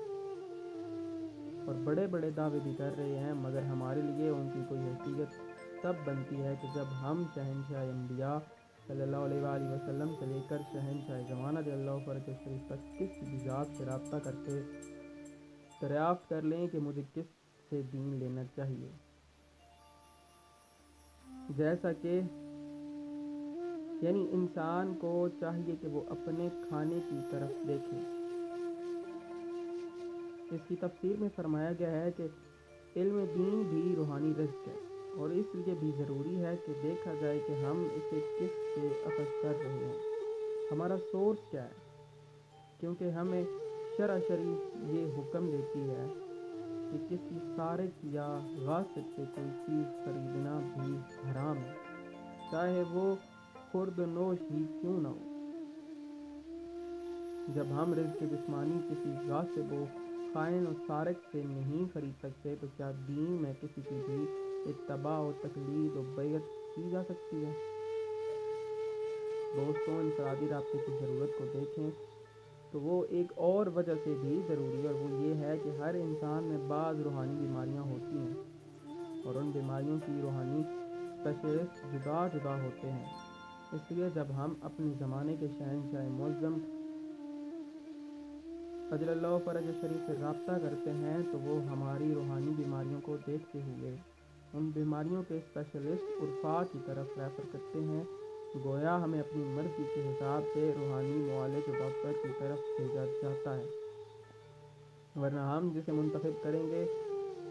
اور بڑے بڑے دعوے بھی کر رہے ہیں، مگر ہمارے لیے ان کی کوئی حیثیت تب بنتی ہے کہ جب ہم شہنشاہ انبیاء صلی اللہ علیہ وآلہ وسلم سے لے کر شہنشاہ زمانہ رضی اللہ فرج شریف تک کسی بھی ذات سے رابطہ کرتے دریافت کر لیں کہ مجھے کس سے دین لینا چاہیے، جیسا کہ یعنی انسان کو چاہیے کہ وہ اپنے کھانے کی طرف دیکھے۔ اس کی تفسیر میں فرمایا گیا ہے کہ علم دین بھی روحانی رزق ہے، اور اس لیے بھی ضروری ہے کہ دیکھا جائے کہ ہم اسے کس سے اخذ کر رہے ہیں، ہمارا سورس کیا ہے، کیونکہ ہمیں شرع شریف یہ حکم دیتی ہے کہ کسی سارق یا غاصب سے کوئی چیز خریدنا بھی حرام ہے، چاہے وہ خرد و نوش ہی کیوں نہ ہو۔ جب ہم رزق جسمانی کسی غاصب و خائن و سارق سے نہیں خرید سکتے تو کیا دین میں کسی کی بھی اتباع و تقلید و بیعت کی جا سکتی ہے؟ دوستوں، انفرادی رابطے کی ضرورت کو دیکھیں تو وہ ایک اور وجہ سے بھی ضروری ہے، اور وہ یہ ہے کہ ہر انسان میں بعض روحانی بیماریاں ہوتی ہیں اور ان بیماریوں کی روحانی اسپیشلسٹ جدا جدا ہوتے ہیں۔ اس لیے جب ہم اپنے زمانے کے شہنشاہ معظم اجل اللہ فرج شریف سے رابطہ کرتے ہیں تو وہ ہماری روحانی بیماریوں کو دیکھتے ہوئے ان بیماریوں کے اسپیشلسٹ عرفا کی طرف ریفر کرتے ہیں، گویا ہمیں اپنی مرضی کے حساب سے روحانی معالج و ڈاکٹر کی طرف بھیجا جاتا ہے، ورنہ ہم جسے منتخب کریں گے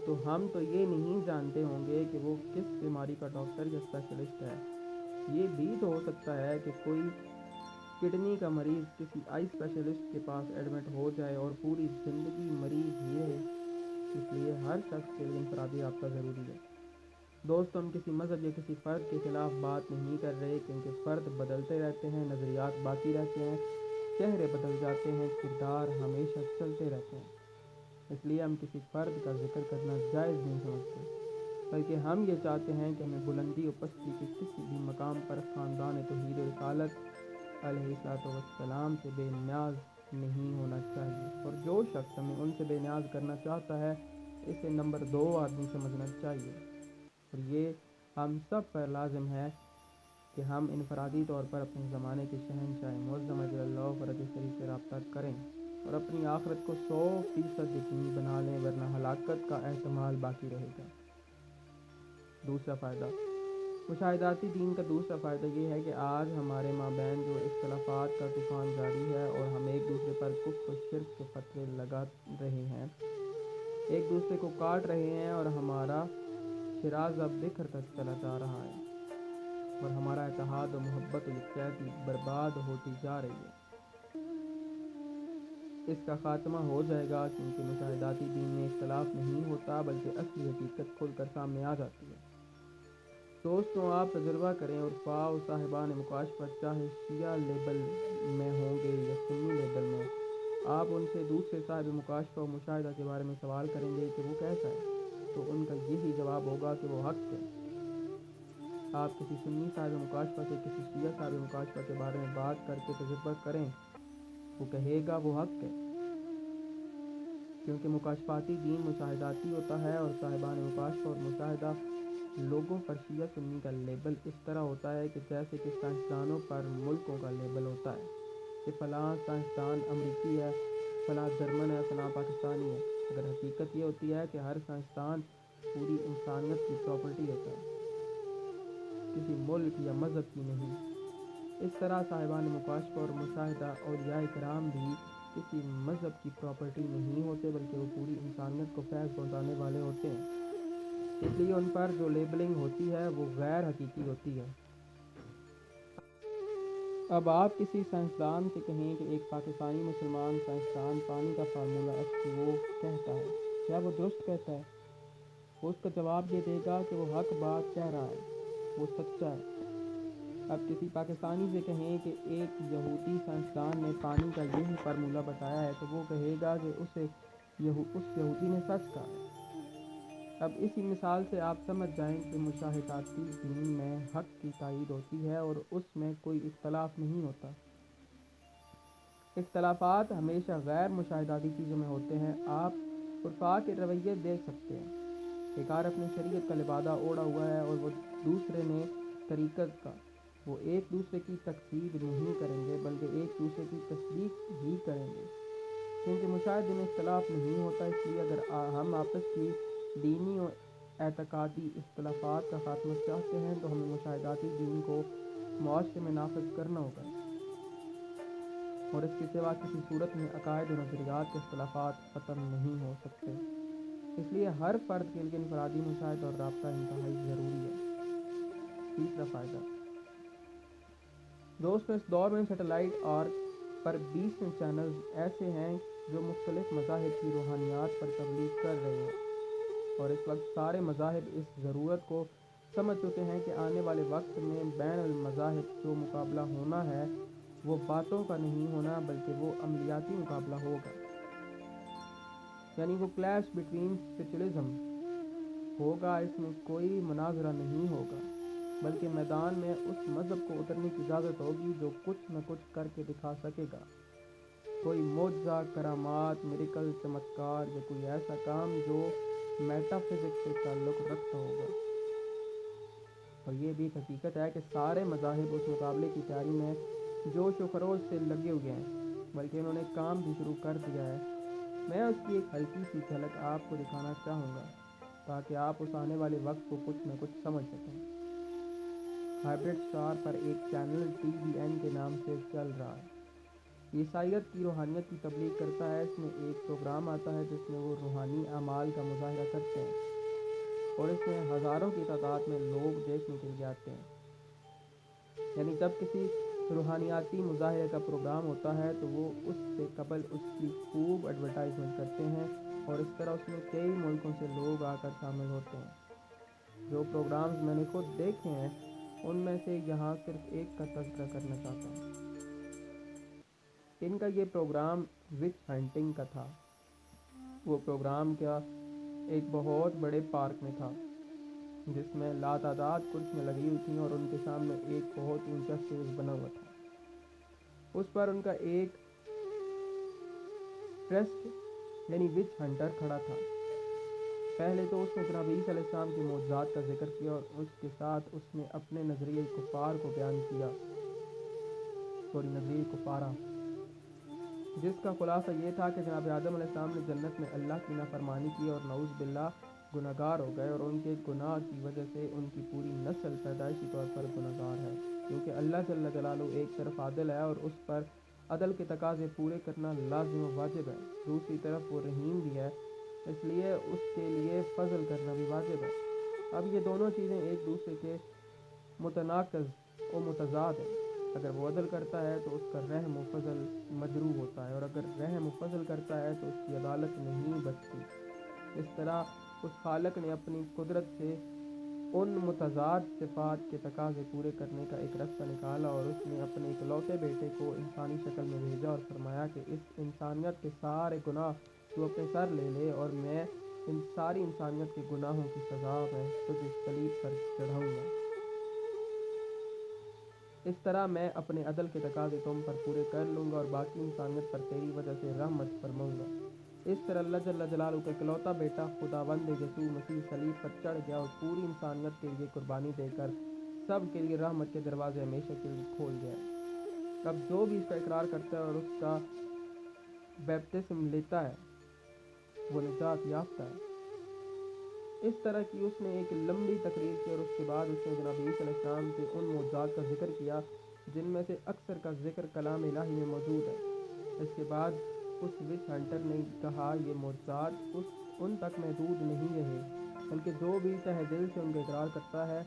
تو ہم تو یہ نہیں جانتے ہوں گے کہ وہ کس بیماری کا ڈاکٹر یا اسپیشلسٹ ہے۔ یہ بھی تو ہو سکتا ہے کہ کوئی کڈنی کا مریض کسی آئی اسپیشلسٹ کے پاس ایڈمٹ ہو جائے اور پوری زندگی مریض یہ ہے، اس لیے ہر شخص کے لیے انفرادی رابطہ ضروری ہے۔ دوستو، ہم کسی مذہب یا کسی فرد کے خلاف بات نہیں کر رہے، کیونکہ فرد بدلتے رہتے ہیں، نظریات باقی رہتے ہیں، چہرے بدل جاتے ہیں، کردار ہمیشہ چلتے رہتے ہیں، اس لیے ہم کسی فرد کا ذکر کرنا جائز نہیں سمجھتے، بلکہ ہم یہ چاہتے ہیں کہ ہمیں بلندی و پستی کے کسی بھی مقام پر خاندان توحید و رسالت علیہ السلام سے بے نیاز نہیں ہونا چاہیے، اور جو شخص ہمیں ان سے بے نیاز کرنا چاہتا ہے اسے نمبر 2 آدمی سمجھنا چاہیے، اور یہ ہم سب پر لازم ہے کہ ہم انفرادی طور پر اپنے زمانے کے شہنشاہ معظم اجل اللہ فرج شریف سے رابطہ کریں اور اپنی آخرت کو 100% یقینی بنا لیں، ورنہ ہلاکت کا احتمال باقی رہے گا۔ دوسرا فائدہ، مشاہداتی دین کا دوسرا فائدہ یہ ہے کہ آج ہمارے مابین جو اختلافات کا طوفان جاری ہے اور ہم ایک دوسرے پر کفر و شرک کے فتوے لگا رہے ہیں، ایک دوسرے کو کاٹ رہے ہیں، اور ہمارا شرازہ بکھرتا چلا جا رہا ہے اور ہمارا اتحاد و محبت و یکجہتی برباد ہوتی جا رہی ہے، اس کا خاتمہ ہو جائے گا، کیونکہ مشاہداتی دین میں اختلاف نہیں ہوتا بلکہ اصلی حقیقت کھل کر سامنے آ جاتی ہے۔ دوستوں، آپ تجربہ کریں، عرفاء و صاحبان مکاشفت چاہے شیعہ لیبل میں ہوں گے یا سنی لیبل میں، آپ ان سے دوسرے صاحب مکاشفہ و مشاہدہ کے بارے میں سوال کریں گے کہ وہ کیسا ہے، تو ان کا یہی جواب ہوگا کہ وہ حق ہے۔ آپ کسی سنی صاحب مکاشفہ سے کسی شیعہ صاحب مکاشفہ کے بارے میں بات کر کے تجربہ کریں، وہ کہے گا وہ حق ہے، کیونکہ مکاشفاتی دین مشاہداتی ہوتا ہے، اور صاحبان مکاشفہ اور مشاہدہ لوگوں پر شیعہ سنی کا لیبل اس طرح ہوتا ہے کہ جیسے کہ سائنسدانوں پر ملکوں کا لیبل ہوتا ہے کہ فلاں سائنسدان امریکی ہے، فلاں جرمن ہے، فلاں پاکستانی ہے، اگر حقیقت یہ ہوتی ہے کہ ہر سائنسدان پوری انسانیت کی پراپرٹی ہوتا ہے، کسی ملک یا مذہب کی نہیں۔ اس طرح صاحبان مکاشفہ اور مشاہدہ اولیاء کرام بھی کسی مذہب کی پراپرٹی نہیں ہوتے، بلکہ وہ پوری انسانیت کو فیض پہنچانے والے ہوتے ہیں، اس لیے ان پر جو لیبلنگ ہوتی ہے وہ غیر حقیقی ہوتی ہے۔ اب آپ کسی سائنسدان سے کہیں کہ ایک پاکستانی مسلمان سائنسدان پانی کا فارمولہ H2O کہتا ہے، کیا وہ درست کہتا ہے؟ وہ اس کا جواب یہ دے گا کہ وہ حق بات کہہ رہا ہے، وہ سچا ہے۔ اب کسی پاکستانی سے کہیں کہ ایک یہودی سائنسدان نے پانی کا یہی فارمولہ بتایا ہے، تو وہ کہے گا کہ اس یہودی نے سچ کہا ہے۔ اب اسی مثال سے آپ سمجھ جائیں کہ مشاہداتی دین میں حق کی تائید ہوتی ہے اور اس میں کوئی اختلاف نہیں ہوتا۔ اختلافات ہمیشہ غیر مشاہداتی چیزوں میں ہوتے ہیں۔ آپ عرفا کے رویے دیکھ سکتے ہیں۔ ایک عارف اپنی شریعت کا لبادہ اوڑھا ہوا ہے اور وہ دوسرے نے طریقت کا۔ وہ ایک دوسرے کی تکذیب نہیں کریں گے بلکہ ایک دوسرے کی تصدیق ہی کریں گے، کیونکہ مشاہدے میں اختلاف نہیں ہوتا۔ اس لیے اگر ہم آپس کی دینی و اعتقادی اختلافات کا خاتمہ چاہتے ہیں تو ہمیں مشاہداتی دین کو معاشرے میں نافذ کرنا ہوگا، اور اس کے سوا کسی صورت میں عقائد و نظریات کے اختلافات ختم نہیں ہو سکتے۔ اس لیے ہر فرد کے لیے انفرادی مشاہدہ اور رابطہ انتہائی ضروری ہے۔ تیسرا فائدہ، دوستوں، اس دور میں سیٹلائٹ اور پر 20 چینلز ایسے ہیں جو مختلف مذاہب کی روحانیات پر تبلیغ کر رہے ہیں، اور اس وقت سارے مذاہب اس ضرورت کو سمجھ چکے ہیں کہ آنے والے وقت میں بین المذاہب جو مقابلہ ہونا ہے وہ باتوں کا نہیں ہونا بلکہ وہ عملیاتی مقابلہ ہوگا، یعنی وہ کلیش بٹوین اسپرچولزم ہوگا۔ اس میں کوئی مناظرہ نہیں ہوگا بلکہ میدان میں اس مذہب کو اترنے کی اجازت ہوگی جو کچھ نہ کچھ کر کے دکھا سکے گا، کوئی معجزہ، کرامات، میریکل، چمتکار یا کوئی ایسا کام جو میٹا فزکس سے تعلق رکھتا ہوگا۔ اور یہ بھی ایک حقیقت ہے کہ سارے مذاہب اس مقابلے کی تیاری میں جوش و خروش سے لگے ہوئے ہیں، بلکہ انہوں نے کام بھی شروع کر دیا ہے۔ میں اس کی ایک ہلکی سی جھلک آپ کو دکھانا چاہوں گا تاکہ آپ اس آنے والے وقت کو کچھ نہ کچھ سمجھ سکیں۔ ہائبرڈ اسٹار پر ایک چینل TBN کے نام سے چل رہا ہے۔ یہ عیسائیت کی روحانیت کی تبلیغ کرتا ہے۔ اس میں ایک پروگرام آتا ہے جس میں وہ روحانی اعمال کا مظاہرہ کرتے ہیں، اور اس میں ہزاروں کی تعداد میں لوگ دیکھنے کے لیے آتے ہیں۔ یعنی جب کسی روحانیاتی مظاہرے کا پروگرام ہوتا ہے تو وہ اس سے قبل اس کی خوب ایڈورٹائزمنٹ کرتے ہیں، اور اس طرح اس میں کئی ملکوں سے لوگ آ کر شامل ہوتے ہیں۔ جو پروگرامز میں نے خود دیکھے ہیں ان میں سے یہاں صرف ایک کا تذکرہ کرنا چاہتا ہوں۔ ان کا یہ پروگرام وچ ہنٹنگ کا تھا۔ وہ پروگرام کیا ایک بہت بڑے پارک میں تھا جس میں لاتعداد کرسیاں لگی ہوئی تھیں، اور ان کے سامنے ایک بہت اونچا اسٹیج بنا ہوا تھا۔ اس پر ان کا ایک پریسٹ یعنی وچ ہنٹر کھڑا تھا۔ پہلے تو اس نے جناب عیسیٰ علیہ السلام کے معجزات کا ذکر کیا، اور اس کے ساتھ اس نے اپنے نظریہ کفار کو بیان کیا، نظریہ کفارہ، جس کا خلاصہ یہ تھا کہ جناب آدم علیہ السلام نے جنت میں اللہ کی نافرمانی کی اور نعوذ باللہ گناہگار ہو گئے، اور ان کے گناہ کی وجہ سے ان کی پوری نسل پیدائشی طور پر گناہگار ہے، کیونکہ اللہ جل جلالہ ایک طرف عادل ہے اور اس پر عدل کے تقاضے پورے کرنا لازم و واجب ہے، دوسری طرف وہ رحیم بھی ہے، اس لیے اس کے لیے فضل کرنا بھی واجب ہے۔ اب یہ دونوں چیزیں ایک دوسرے کے متناقض و متضاد ہیں۔ اگر وہ عدل کرتا ہے تو اس کا رحم و فضل مجروح ہوتا ہے، اور اگر رحم و فضل کرتا ہے تو اس کی عدالت نہیں بچتی۔ اس طرح اس خالق نے اپنی قدرت سے ان متضاد صفات کے تقاضے پورے کرنے کا ایک رستہ نکالا، اور اس نے اپنے اکلوتے بیٹے کو انسانی شکل میں بھیجا اور فرمایا کہ اس انسانیت کے سارے گناہ تو اپنے سر لے لے، اور میں ان ساری انسانیت کے گناہوں کی سزا میں تجھے صلیب پر چڑھاؤں گا۔ اس طرح میں اپنے عدل کے تقاضے تم پر پورے کر لوں گا اور باقی انسانیت پر تیری وجہ سے رحمت فرماؤں گا۔ اس طرح اللہ جل جلالہ کا اکلوتا بیٹا خداوند یسوع مسیح صلیب پر چڑھ گیا اور پوری انسانیت کے لیے قربانی دے کر سب کے لیے رحمت کے دروازے ہمیشہ کے لیے کھول گیا۔ اب جو بھی اس کا اقرار کرتا ہے اور اس کا بیپتسم لیتا ہے وہ نجات یافتہ ہے۔ اس طرح کی اس نے ایک لمبی تقریر کی، اور اس کے بعد اس نے جناب عیسیٰ علیہ السلام کے ان معجزات کا ذکر کیا جن میں سے اکثر کا ذکر کلام الہی میں موجود ہے۔ اس کے بعد اس وچ ہنٹر نے کہا یہ معجزات ان تک محدود نہیں رہے، بلکہ جو بھی تہ دل سے ان کا اقرار کرتا ہے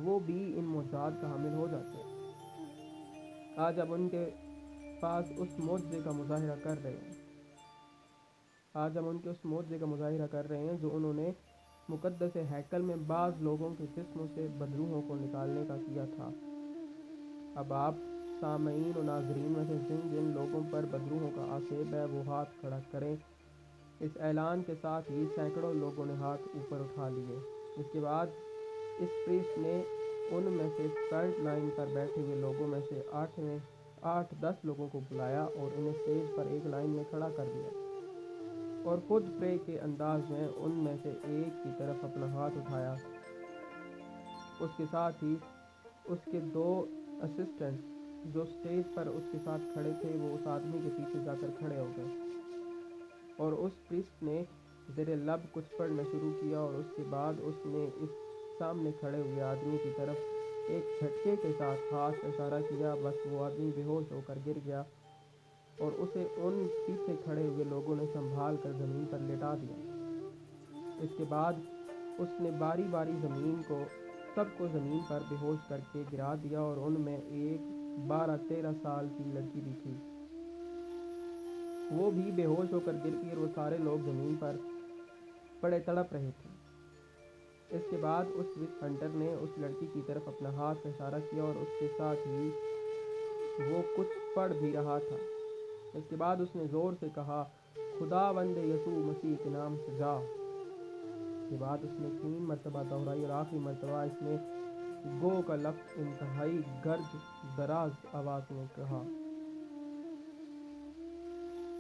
وہ بھی ان معجزات کا حامل ہو جاتا ہے۔ آج اب ان کے پاس اس معجزے کا مظاہرہ کر رہے ہیں جو انہوں نے مقدس ہیکل میں بعض لوگوں کے جسموں سے بدروحوں کو نکالنے کا کیا تھا۔ اب آپ سامعین و ناظرین میں سے جن لوگوں پر بدروحوں کا آسیب ہے وہ ہاتھ کھڑا کریں اس اعلان کے ساتھ ہی سینکڑوں لوگوں نے ہاتھ اوپر اٹھا لیے۔ اس کے بعد اس پریسٹ نے ان میں سے فرنٹ لائن پر بیٹھے ہوئے لوگوں میں سے 8-10 لوگوں کو بلایا اور انہیں اسٹیج پر ایک لائن میں کھڑا کر دیا اور خود پرے کے انداز میں ان میں سے ایک کی طرف اپنا ہاتھ اٹھایا۔ اس کے ساتھ ہی اس کے 2 اسسٹنٹ جو اسٹیج پر اس کے ساتھ کھڑے تھے وہ اس آدمی کے پیچھے جا کر کھڑے ہو گئے اور اس پریسٹ نے زیر لب کچھ پڑھنا شروع کیا، اور اس کے بعد اس نے اس سامنے کھڑے ہوئے آدمی کی طرف ایک جھٹکے کے ساتھ ہاتھ اشارہ کیا، بس وہ آدمی بے ہوش ہو کر گر گیا اور اسے ان پیچھے کھڑے ہوئے لوگوں نے سنبھال کر زمین پر لٹا دیا۔ اس کے بعد اس نے باری باری سب کو زمین پر بے ہوش کر کے گرا دیا، اور ان میں ایک 12-13 سال کی لڑکی بھی تھی، وہ بھی بے ہوش ہو کر گر گئی اور وہ سارے لوگ زمین پر پڑے تڑپ رہے تھے۔ اس کے بعد اس وچ ہنٹر نے اس لڑکی کی طرف اپنا ہاتھ اشارہ کیا اور اس کے ساتھ ہی وہ کچھ پڑھ بھی رہا تھا۔ اس کے بعد اس نے زور سے کہا، خداوند یسوع مسیح کے نام سے جا۔ اس کے بعد اس نے 3 مرتبہ دہرائی اور آخری مرتبہ اس نے گو کا لفظ انتہائی گرج دراز آواز میں کہا،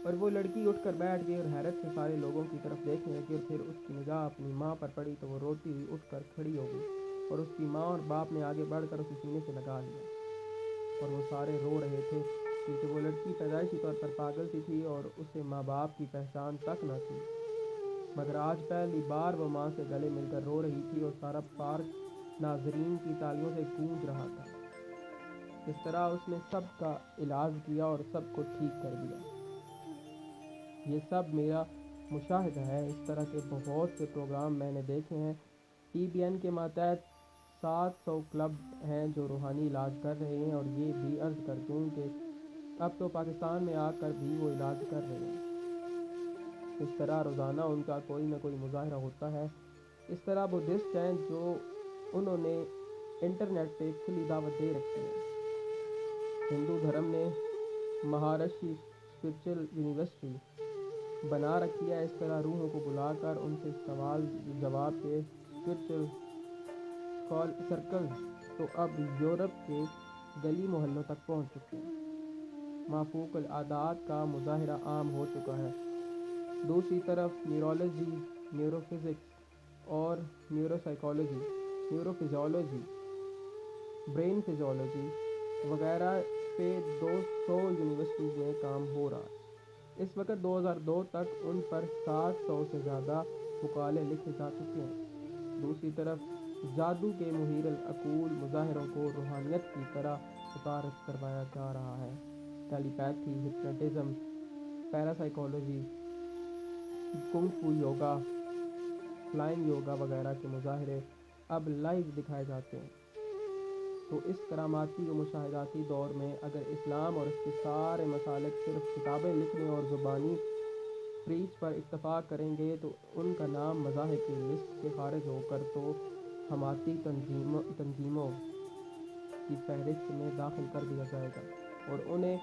اور وہ لڑکی اٹھ کر بیٹھ گئی اور حیرت سے سارے لوگوں کی طرف دیکھنے لگی، اور پھر اس کی نگاہ اپنی ماں پر پڑی تو وہ روتی ہوئی اٹھ کر کھڑی ہو گئی، اور اس کی ماں اور باپ نے آگے بڑھ کر اسے سینے سے لگا لیا، اور وہ سارے رو رہے تھے کیونکہ وہ لڑکی پیدائشی طور پر پاگل سی تھی اور اسے ماں باپ کی پہچان تک نہ تھی، مگر آج پہلی بار وہ ماں سے گلے مل کر رو رہی تھی اور سارا پارک ناظرین کی تالیوں سے گونج رہا تھا۔ اس طرح اس نے سب کا علاج کیا اور سب کو ٹھیک کر دیا۔ یہ سب میرا مشاہدہ ہے۔ اس طرح کے بہت سے پروگرام میں نے دیکھے ہیں۔ ٹی بی این کے ماتحت 700 کلب ہیں جو روحانی علاج کر رہے ہیں، اور یہ بھی عرض کر دوں کہ اب تو پاکستان میں آ کر بھی وہ علاج کر رہے ہیں۔ اس طرح روزانہ ان کا کوئی نہ کوئی مظاہرہ ہوتا ہے۔ اس طرح بدھسٹ ہیں جو انہوں نے انٹرنیٹ پہ کھلی دعوت دے رکھی ہے۔ ہندو دھرم نے مہارشی اسپرچل یونیورسٹی بنا رکھی ہے۔ اس طرح روحوں کو بلا کر ان سے سوال جواب کے اسپرچل سرکلز تو اب یورپ کے گلی محلوں تک پہنچ چکے ہیں۔ مافوق العادات کا مظاہرہ عام ہو چکا ہے۔ دوسری طرف نیورولوجی، نیورو فزکس اور neuro psychology, neuro physiology, brain physiology وغیرہ پہ 200 یونیورسٹیز میں کام ہو رہا ہے۔ اس وقت 2002 تک ان پر 700 سے زیادہ مقالے لکھے جا چکے ہیں۔ دوسری طرف جادو کے محیر العقول مظاہروں کو روحانیت کی طرح متعارف کروایا جا رہا ہے۔ ٹیلی پیتھی، ہپنوٹزم، پیراسائیکالوجی، کنگ فو یوگا، فلائنگ یوگا وغیرہ کے مظاہرے اب لائیو دکھائے جاتے ہیں۔ تو اس کراماتی و مشاہداتی دور میں اگر اسلام اور اس کے سارے مسالک صرف کتابیں لکھنے اور زبانی پریچ پر اکتفا کریں گے تو ان کا نام مذاہب کی لسٹ سے خارج ہو کر تو حماسی تنظیموں کی فہرست میں داخل کر دیا جائے گا اور انہیں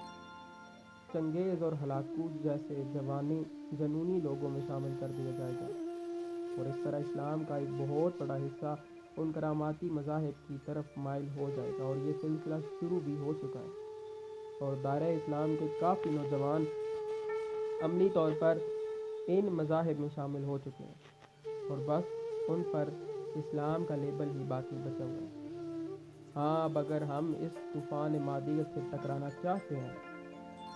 چنگیز اور ہلاکو جیسے جنونی لوگوں میں شامل کر دیا جائے گا، اور اس طرح اسلام کا ایک بہت بڑا حصہ ان کراماتی مذاہب کی طرف مائل ہو جائے گا، اور یہ سلسلہ شروع بھی ہو چکا ہے، اور دائرہ اسلام کے کافی نوجوان عملی طور پر ان مذاہب میں شامل ہو چکے ہیں، اور بس ان پر اسلام کا لیبل ہی باقی بچا ہوا ہے۔ ہاں، اب اگر ہم اس طوفان مادیت سے ٹکرانا چاہتے ہیں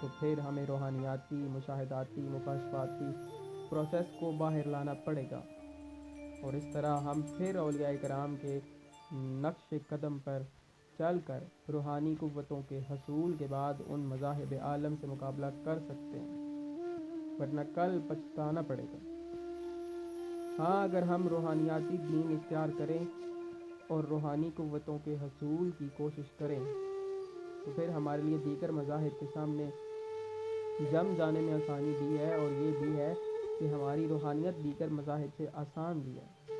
تو پھر ہمیں روحانیاتی، مشاہداتی، مکاشفاتی پروسیس کو باہر لانا پڑے گا، اور اس طرح ہم پھر اولیاء کرام کے نقش قدم پر چل کر روحانی قوتوں کے حصول کے بعد ان مذاہب عالم سے مقابلہ کر سکتے ہیں، ورنہ کل پچھتانا پڑے گا۔ ہاں، اگر ہم روحانیاتی دین اختیار کریں اور روحانی قوتوں کے حصول کی کوشش کریں تو پھر ہمارے لیے دیگر مذاہب کے سامنے جم جانے میں آسانی بھی ہے، اور یہ بھی ہے کہ ہماری روحانیت دیگر مذاہب سے آسان بھی ہے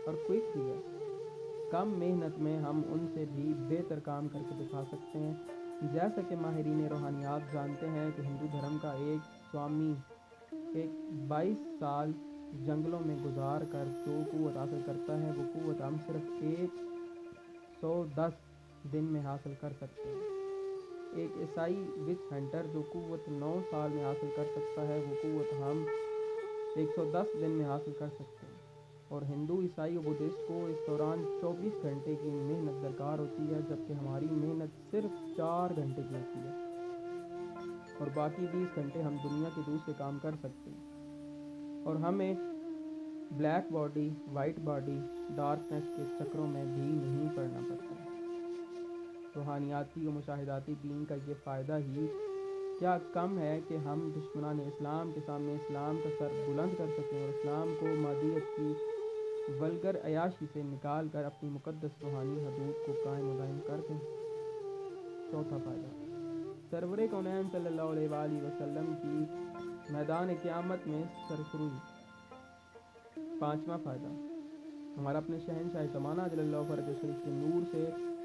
اور کوئک بھی ہے۔ کم محنت میں ہم ان سے بھی بہتر کام کر کے دکھا سکتے ہیں۔ جیسا کہ ماہرین روحانیات جانتے ہیں کہ ہندو دھرم کا ایک سوامی ایک 22 سال جنگلوں میں گزار کر جو قوت حاصل کرتا ہے وہ قوت ہم صرف 110 دن میں حاصل کر سکتے ہیں۔ ایک عیسائی وچ ہنٹر جو قوت 9 سال میں حاصل کر سکتا ہے وہ قوت ہم 110 دن میں حاصل کر سکتے ہیں۔ اور ہندو، عیسائی اور بدھسٹ کو اس دوران 24 گھنٹے کی محنت درکار ہوتی ہے، جبکہ ہماری محنت صرف 4 گھنٹے کی ہوتی ہے، اور باقی 20 گھنٹے ہم دنیا کے دوسرے کام کر سکتے ہیں۔ اور ہمیں black body, white body, darkness کے چکروں میں بھی نہیں پڑنا پڑتا۔ روحانیاتی و مشاہداتی دین کا یہ فائدہ ہی کیا کم ہے کہ ہم دشمنان اسلام کے سامنے اسلام کا سر بلند کر سکیں اور اسلام کو مادیت کی ولگر عیاشی سے نکال کر اپنی مقدس روحانی حدود کو قائم و دائم کر دیں۔ چوتھا فائدہ، سرور کونین صلی اللہ علیہ وآلہ وسلم کی میدان قیامت میں سرخروئی۔ پانچواں فائدہ، ہمارا اپنے شہنشاہ زمانہ جل اللہ فرج شریف کے نور سے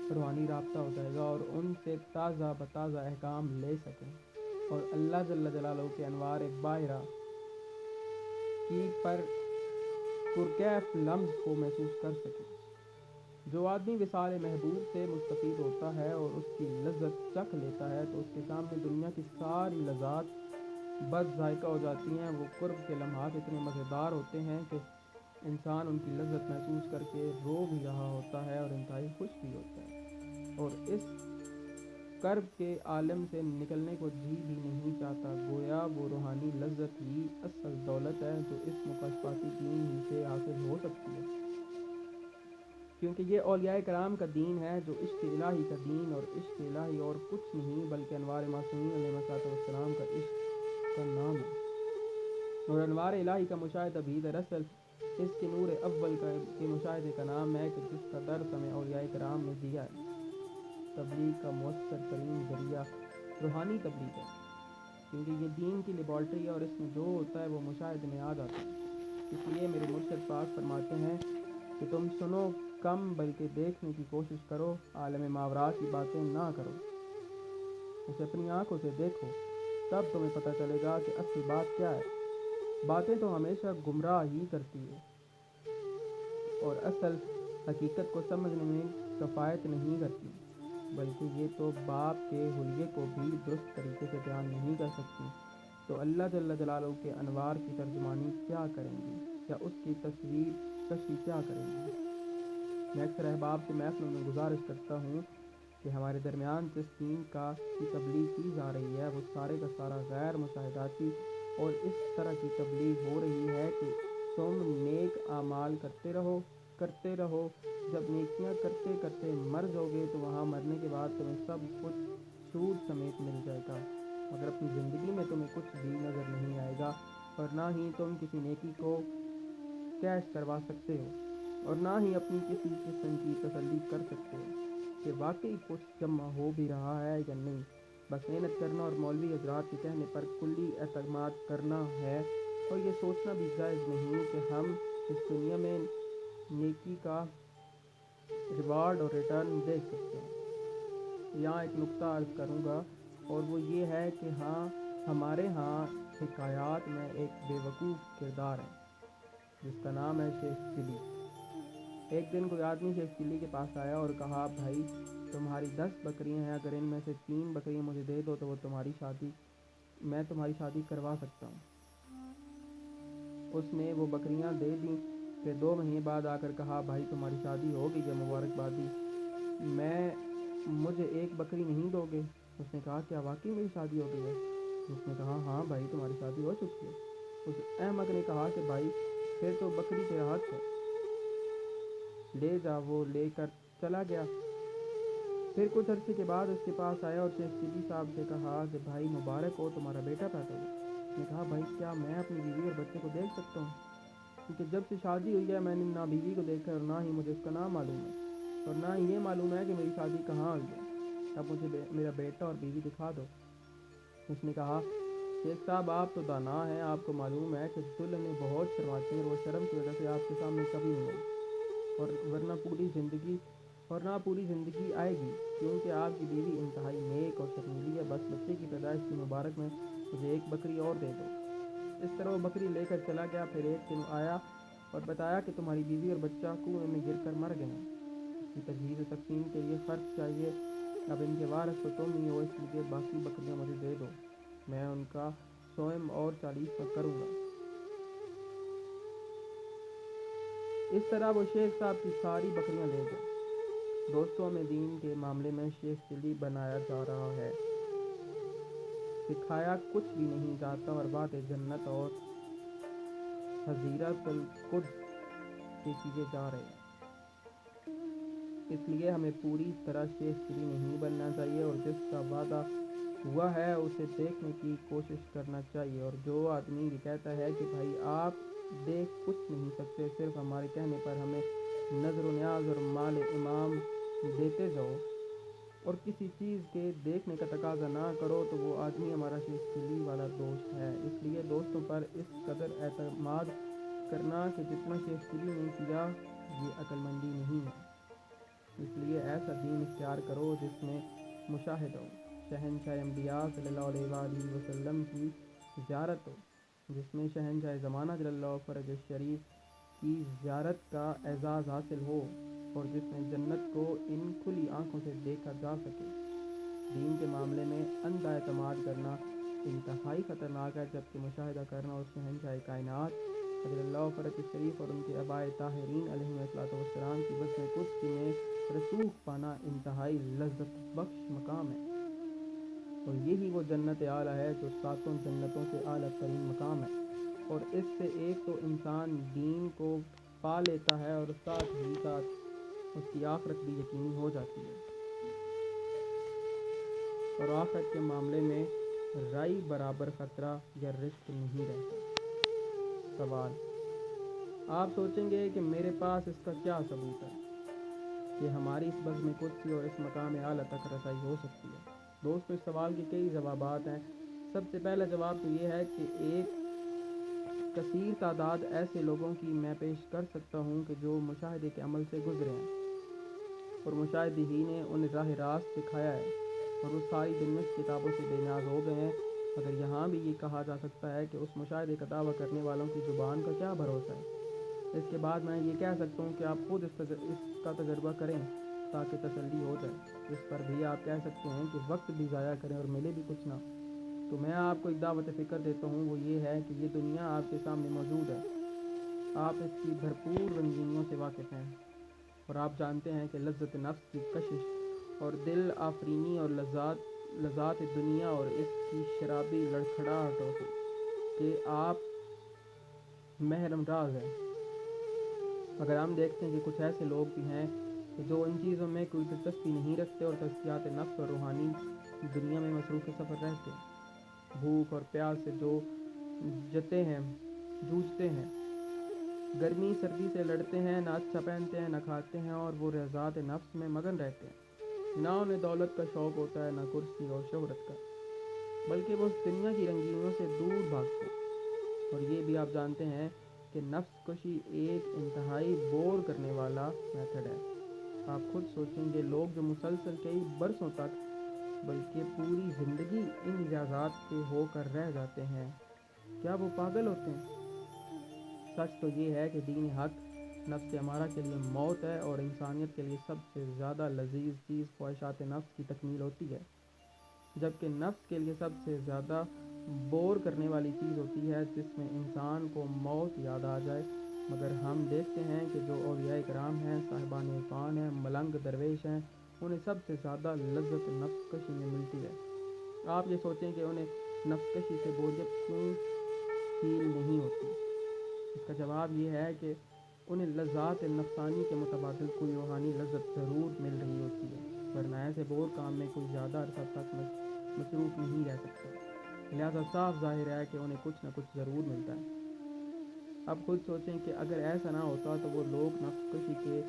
روحانی رابطہ ہو جائے گا اور ان سے تازہ بتازہ احکام لے سکیں اور اللہ جل جلالہ کے انوار باہرہ کی پرکیف لمز کو محسوس کر سکیں۔ جو آدمی وصال محبوب سے مستفید ہوتا ہے اور اس کی لذت چکھ لیتا ہے تو اس کے سامنے دنیا کی ساری لذات بد ذائقہ ہو جاتی ہیں۔ وہ قرب کے لمحات اتنے مزیدار ہوتے ہیں کہ انسان ان کی لذت محسوس کر کے رو بھی رہا ہوتا ہے اور انتہائی خوش بھی ہوتا ہے، اور اس کرب کے عالم سے نکلنے کو جی بھی نہیں چاہتا۔ گویا وہ روحانی لذت ہی اصل دولت ہے جو اس مکاشفاتی دین ہی سے حاصل ہو سکتی ہے، کیونکہ یہ اولیاء کرام کا دین ہے، جو عشق الہی کا دین، اور عشق الہی اور کچھ نہیں بلکہ انوار معصومین علیہ السلام کا عشق کا نام ہے۔ اور انوار الہی کا مشاہدہ بھی دراصل اس کے نور اول کے مشاہدے کا نام ہے، کہ جس کا درس ہمیں اولیاء کرام نے دیا ہے۔ تبلیغ کا مؤثر ترین ذریعہ روحانی تبلیغ ہے، کیونکہ یہ دین کی لیبارٹری ہے اور اس میں جو ہوتا ہے وہ مشاہدے میں آ جاتا ہے۔ اس لیے میرے مرشد پاک فرماتے ہیں کہ تم سنو کم بلکہ دیکھنے کی کوشش کرو، عالم ماورا کی باتیں نہ کرو، اسے اپنی آنکھوں سے دیکھو، تب تمہیں پتہ چلے گا کہ اصل بات کیا ہے۔ باتیں تو ہمیشہ گمراہ ہی کرتی ہے اور اصل حقیقت کو سمجھنے میں کفایت نہیں کرتی، بلکہ یہ تو باپ کے حلیے کو بھی درست طریقے سے بیان نہیں کر سکتی، تو اللہ جل جلالہ کے انوار کی ترجمانی کیا کریں گی یا اس کی تصویر کشی کیا کریں گی۔ میں اکثر احباب سے محفلوں میں گزارش کرتا ہوں کہ ہمارے درمیان جس دین کی تبلیغ کی جا رہی ہے وہ سارے کا سارا غیر مشاہداتی اور اس طرح کی تبلیغ ہو رہی ہے کہ تم نیک اعمال کرتے رہو، جب نیکیاں کرتے کرتے مر جاؤ گے تو وہاں مرنے کے بعد تمہیں سب کچھ سود سمیت مل جائے گا، مگر اپنی زندگی میں تمہیں کچھ بھی نظر نہیں آئے گا، اور نہ ہی تم کسی نیکی کو کیش کروا سکتے ہو، اور نہ ہی اپنی کسی قسم کی تسلی کر سکتے ہو کہ واقعی کچھ جمع ہو بھی رہا ہے یا نہیں۔ بس محنت کرنا اور مولوی حضرات کے کہنے پر کلی اعتماد کرنا ہے، اور یہ سوچنا بھی جائز نہیں کہ ہم اس دنیا میں نیکی کا ریوارڈ اور ریٹرن دیکھ سکتے ہیں۔ یہاں ایک نقطہ عرض کروں گا، اور وہ یہ ہے کہ ہمارے ہاں حکایات میں ایک بے وقوف کردار ہے جس کا نام ہے شیخ چلی۔ ایک دن کوئی آدمی شیخ چلی کے پاس آیا اور کہا، بھائی تمہاری 10 بکریاں ہیں، اگر ان میں سے 3 بکریاں مجھے دے دو تو میں تمہاری شادی کروا سکتا ہوں۔ اس نے وہ بکریاں دے دیں، پھر 2 مہینے بعد آ کر کہا، بھائی تمہاری شادی ہو گئی ہے، مبارکبادی، مجھے 1 بکری نہیں دو گے؟ اس نے کہا، کیا واقعی میری شادی ہو گئی ہے؟ اس نے کہا، ہاں بھائی تمہاری شادی ہو چکی ہے۔ اس احمق نے کہا کہ بھائی پھر تو بکری تیرا حق ہے، لے جا۔ وہ لے کر چلا گیا۔ پھر کچھ عرصے کے بعد اس کے پاس آیا اور شیخ چلی صاحب سے کہا کہ بھائی مبارک ہو، تمہارا بیٹا پیدا ہوا۔ اس نے کہا، بھائی کیا میں اپنی بیوی اور بچے کو دیکھ سکتا ہوں؟ کیونکہ جب سے شادی ہوئی ہے میں نے نہ بیوی کو دیکھا اور نہ ہی مجھے اس کا نام معلوم ہے، اور نہ ہی یہ معلوم ہے کہ میری شادی کہاں ہوئی ہے۔ اب مجھے میرا بیٹا اور بیوی دکھا دو۔ اس نے کہا، شیخ صاحب آپ تو دانا ہیں، آپ کو معلوم ہے کہ دلہنیں بہت شرماتی ہیں اور وہ شرم کی وجہ سے آپ کے سامنے کبھی نہیں آئی، اور نہ پوری زندگی آئے گی، کیونکہ آپ کی بیوی انتہائی نیک اور شرمیلی ہے۔ بس بچے کی پیدائش کی مبارک میں مجھے 1 بکری اور دے دو۔ اس طرح وہ بکری لے کر چلا گیا۔ پھر ایک دن آیا اور بتایا کہ تمہاری بیوی اور بچہ کنویں میں گر کر مر گئے ہیں، اس کی تجہیز و تقسیم کے لیے خرچ چاہیے، اب ان کے وارث تو تم ہی ہو، اس لیے باقی بکریاں مجھے دے دو، میں ان کا سوئم اور 40واں کروں گا۔ اس طرح وہ شیخ صاحب کی ساری بکریاں لے گئے۔ دوستوں میں دین کے معاملے میں شیخ چلی بنایا جا رہا ہے، سکھایا کچھ بھی نہیں جاتا اور بات جنت اور حضیرت القدس کی کیے جا رہے ہیں۔ اس لیے ہمیں پوری طرح شیخ چلی نہیں بننا چاہیے اور جس کا وعدہ ہوا ہے اسے دیکھنے کی کوشش کرنا چاہیے، اور جو آدمی یہ کہتا ہے کہ بھائی آپ دیکھ کچھ نہیں سکتے، صرف ہمارے کہنے پر ہمیں نظر و نیاز اور مال امام دیتے جاؤ اور کسی چیز کے دیکھنے کا تقاضا نہ کرو، تو وہ آدمی ہمارا شیخ چلی والا دوست ہے۔ اس لیے دوستوں پر اس قدر اعتماد کرنا کہ جتنا شیخ چلی نے کیا، یہ عقل مندی نہیں ہے۔ اس لیے ایسا دین اختیار کرو جس میں مشاہدہ ہو، شہنشاہ انبیاء صلی اللہ علیہ وآلہ وسلم کی زیارت ہو، جس میں شہنشاہ زمانہ جل اللہ فرج الشریف کی زیارت کا اعزاز حاصل ہو، اور جس میں جنت کو ان کھلی آنکھوں سے دیکھا جا سکے۔ دین کے معاملے میں اندھا اعتماد کرنا انتہائی خطرناک ہے، جبکہ مشاہدہ کرنا اور شہنشاہ کائنات رضی اللہ فرج الشریف اور ان کے آباء طاہرین علیہ السلام کی بزم قدسی میں رسوخ پانا انتہائی لذت بخش مقام ہے، اور یہی وہ جنت اعلیٰ ہے جو ساتوں جنتوں سے اعلیٰ ترین مقام ہے، اور اس سے ایک تو انسان دین کو پا لیتا ہے اور ساتھ ہی ساتھ اس کی آخرت بھی یقینی ہو جاتی ہے، اور آخرت کے معاملے میں رائی برابر خطرہ یا رسک نہیں رہتا۔ سوال: آپ سوچیں گے کہ میرے پاس اس کا کیا ثبوت ہے کہ ہماری اس بزم قدسی اور اس مقام اعلیٰ تک رسائی ہو سکتی ہے؟ دوستو، اس سوال کے کئی جوابات ہیں۔ سب سے پہلا جواب تو یہ ہے کہ ایک کثیر تعداد ایسے لوگوں کی میں پیش کر سکتا ہوں کہ جو مشاہدے کے عمل سے گزرے ہیں اور مشاہدے ہی نے انہیں راہ راست دکھایا ہے، اور وہ ساری دنیا کی کتابوں سے بے نیاز ہو گئے ہیں، مگر یہاں بھی یہ کہا جا سکتا ہے کہ اس مشاہدے کا دعویٰ کرنے والوں کی زبان کا کیا بھروسہ ہے۔ اس کے بعد میں یہ کہہ سکتا ہوں کہ آپ خود اس کا تجربہ کریں تاکہ تسلی ہو جائے۔ اس پر بھی آپ کہہ سکتے ہیں کہ وقت بھی ضائع کریں اور ملے بھی کچھ نہ۔ تو میں آپ کو ایک دعوت فکر دیتا ہوں، وہ یہ ہے کہ یہ دنیا آپ کے سامنے موجود ہے، آپ اس کی بھرپور رنگینیوں سے واقف ہیں، اور آپ جانتے ہیں کہ لذت نفس کی کشش اور دل آفرینی اور لذات دنیا اور اس کی شرابی لڑکھڑاہٹوں سے کہ آپ محرم راز ہیں، مگر ہم دیکھتے ہیں کہ کچھ ایسے لوگ بھی ہیں کہ جو ان چیزوں میں کوئی دلچسپی نہیں رکھتے اور تزکیات نفس اور روحانی دنیا میں مصروف سفر رہتے ہیں، بھوک اور پیاس سے جو جوجھتے ہیں، گرمی سردی سے لڑتے ہیں، نہ اچھا پہنتے ہیں، نہ کھاتے ہیں، اور وہ رضاعت نفس میں مگن رہتے ہیں، نہ انہیں دولت کا شوق ہوتا ہے، نہ کرسی اور شہرت کا، بلکہ وہ اس دنیا کی رنگینیوں سے دور بھاگتے ہیں۔ اور یہ بھی آپ جانتے ہیں کہ نفس کشی ایک انتہائی بور کرنے والا میتھڈ ہے۔ آپ خود سوچیں گے، لوگ جو مسلسل کئی برسوں تک بلکہ پوری زندگی ان ریاضات کے ہو کر رہ جاتے ہیں، کیا وہ پاگل ہوتے ہیں؟ سچ تو یہ ہے کہ دین حق نفس امارہ کے لیے موت ہے، اور انسانیت کے لیے سب سے زیادہ لذیذ چیز خواہشات نفس کی تکمیل ہوتی ہے، جبکہ نفس کے لیے سب سے زیادہ بور کرنے والی چیز ہوتی ہے جس میں انسان کو موت یاد آ جائے۔ مگر ہم دیکھتے ہیں کہ جو اولیاء کرام ہیں، صاحبان عرفان ہیں، ملنگ درویش ہیں، انہیں سب سے زیادہ لذت نفس کشی میں ملتی ہے۔ آپ یہ سوچیں کہ انہیں نفس کشی سے بوریت کیوں فیل نہیں ہوتی؟ اس کا جواب یہ ہے کہ انہیں لذات نفسانی کے متبادل کوئی روحانی لذت ضرور مل رہی ہوتی ہے، ورنہ ایسے بور کام میں کوئی زیادہ عرصہ تک مصروف نہیں رہ سکتا، لہذا صاف ظاہر ہے کہ انہیں کچھ نہ کچھ ضرور ملتا ہے۔ اب خود سوچیں کہ اگر ایسا نہ ہوتا تو وہ لوگ نفس کشی کے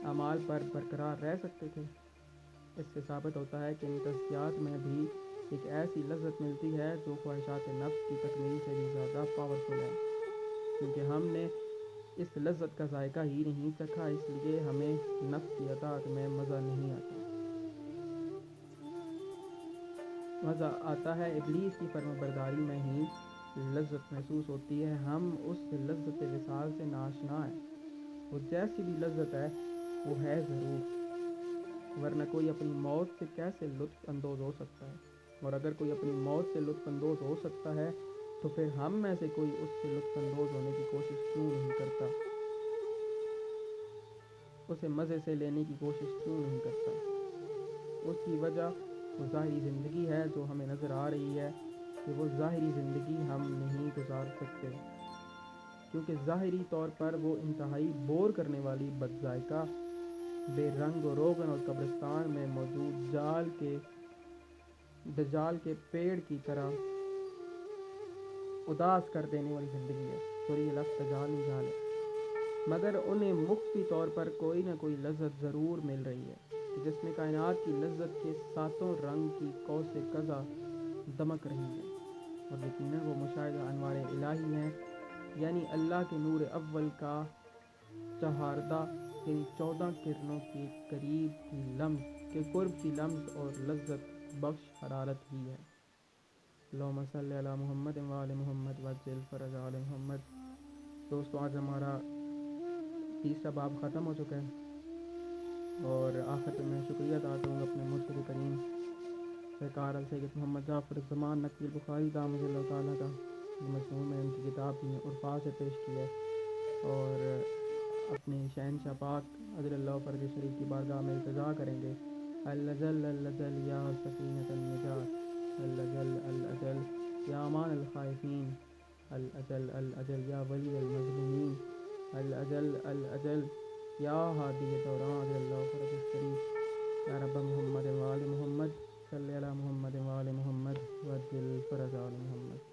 اعمال پر برقرار رہ سکتے تھے؟ اس سے ثابت ہوتا ہے کہ ان تزکیات میں بھی ایک ایسی لذت ملتی ہے جو خواہشات نفس کی تکمیل سے بھی زیادہ پاورفل ہے، کیونکہ ہم نے اس لذت کا ذائقہ ہی نہیں چکھا، اس لیے ہمیں نفس کی اطاعت میں مزہ نہیں آتا۔ مزہ آتا ہے ابلیس کی فرما برداری میں ہی، لذت محسوس ہوتی ہے، ہم اس لذت وصال سے ناشنا ہیں۔ وہ جیسی بھی لذت ہے وہ ہے ضرور، ورنہ کوئی اپنی موت سے کیسے لطف اندوز ہو سکتا ہے؟ اور اگر کوئی اپنی موت سے لطف اندوز ہو سکتا ہے تو پھر ہم میں سے کوئی اس سے لطف اندوز ہونے کی کوشش کیوں نہیں کرتا؟ اسے مزے سے لینے کی کوشش کیوں نہیں کرتا؟ اس کی وجہ وہ ظاہری زندگی ہے جو ہمیں نظر آ رہی ہے کہ وہ ظاہری زندگی ہم نہیں گزار سکتے، کیونکہ ظاہری طور پر وہ انتہائی بور کرنے والی، بد ذائقہ، بے رنگ و روغن اور قبرستان میں موجود دجال کے پیڑ کی طرح اداس کر دینے والی زندگی ہے۔ سوری، یہ لفظ دجال نہیں، جال ہے، مگر انہیں مخفی طور پر کوئی نہ کوئی لذت ضرور مل رہی ہے کہ جس میں کائنات کی لذت کے ساتوں رنگ کی قوس قزح دمک رہی ہے، اور یقیناً وہ مشاہدہ انوار الہی ہیں، یعنی اللہ کے نور اول کا چہاردہ، یعنی 14 کرنوں کے قرب کی لمس اور لذت بخش حرارت ہی ہے۔ اللہم صلی علی محمد و آل محمد وعجل فرج آل محمد۔ دوستو، آج ہمارا تیسرا باب ختم ہو چکا ہے، اور آخر میں شکریہ ادا کروں گا اپنے مرشد کریم سرکار سید محمد جعفر الزمان نقوی البخاری دامۃ اللہ تعالیٰ کا، مجموع میں ان کی کتاب بھی عرفات سے پیش کیا ہے، اور اپنے شہنشاہ پاک عدل اللہ فرج شریف کی بارگاہ میں التجا کریں گے، الجل الجل یا سفینۃ النجات، الجل الجل یا امان الخائفین، الجل الجل یا ولی المظلومین، الجل الجل یا ہادی دوران عدل اللہ فرج شریف، یا رب محمد و آل محمد صلی علی محمد و آل محمد وعجل فرج آل محمد۔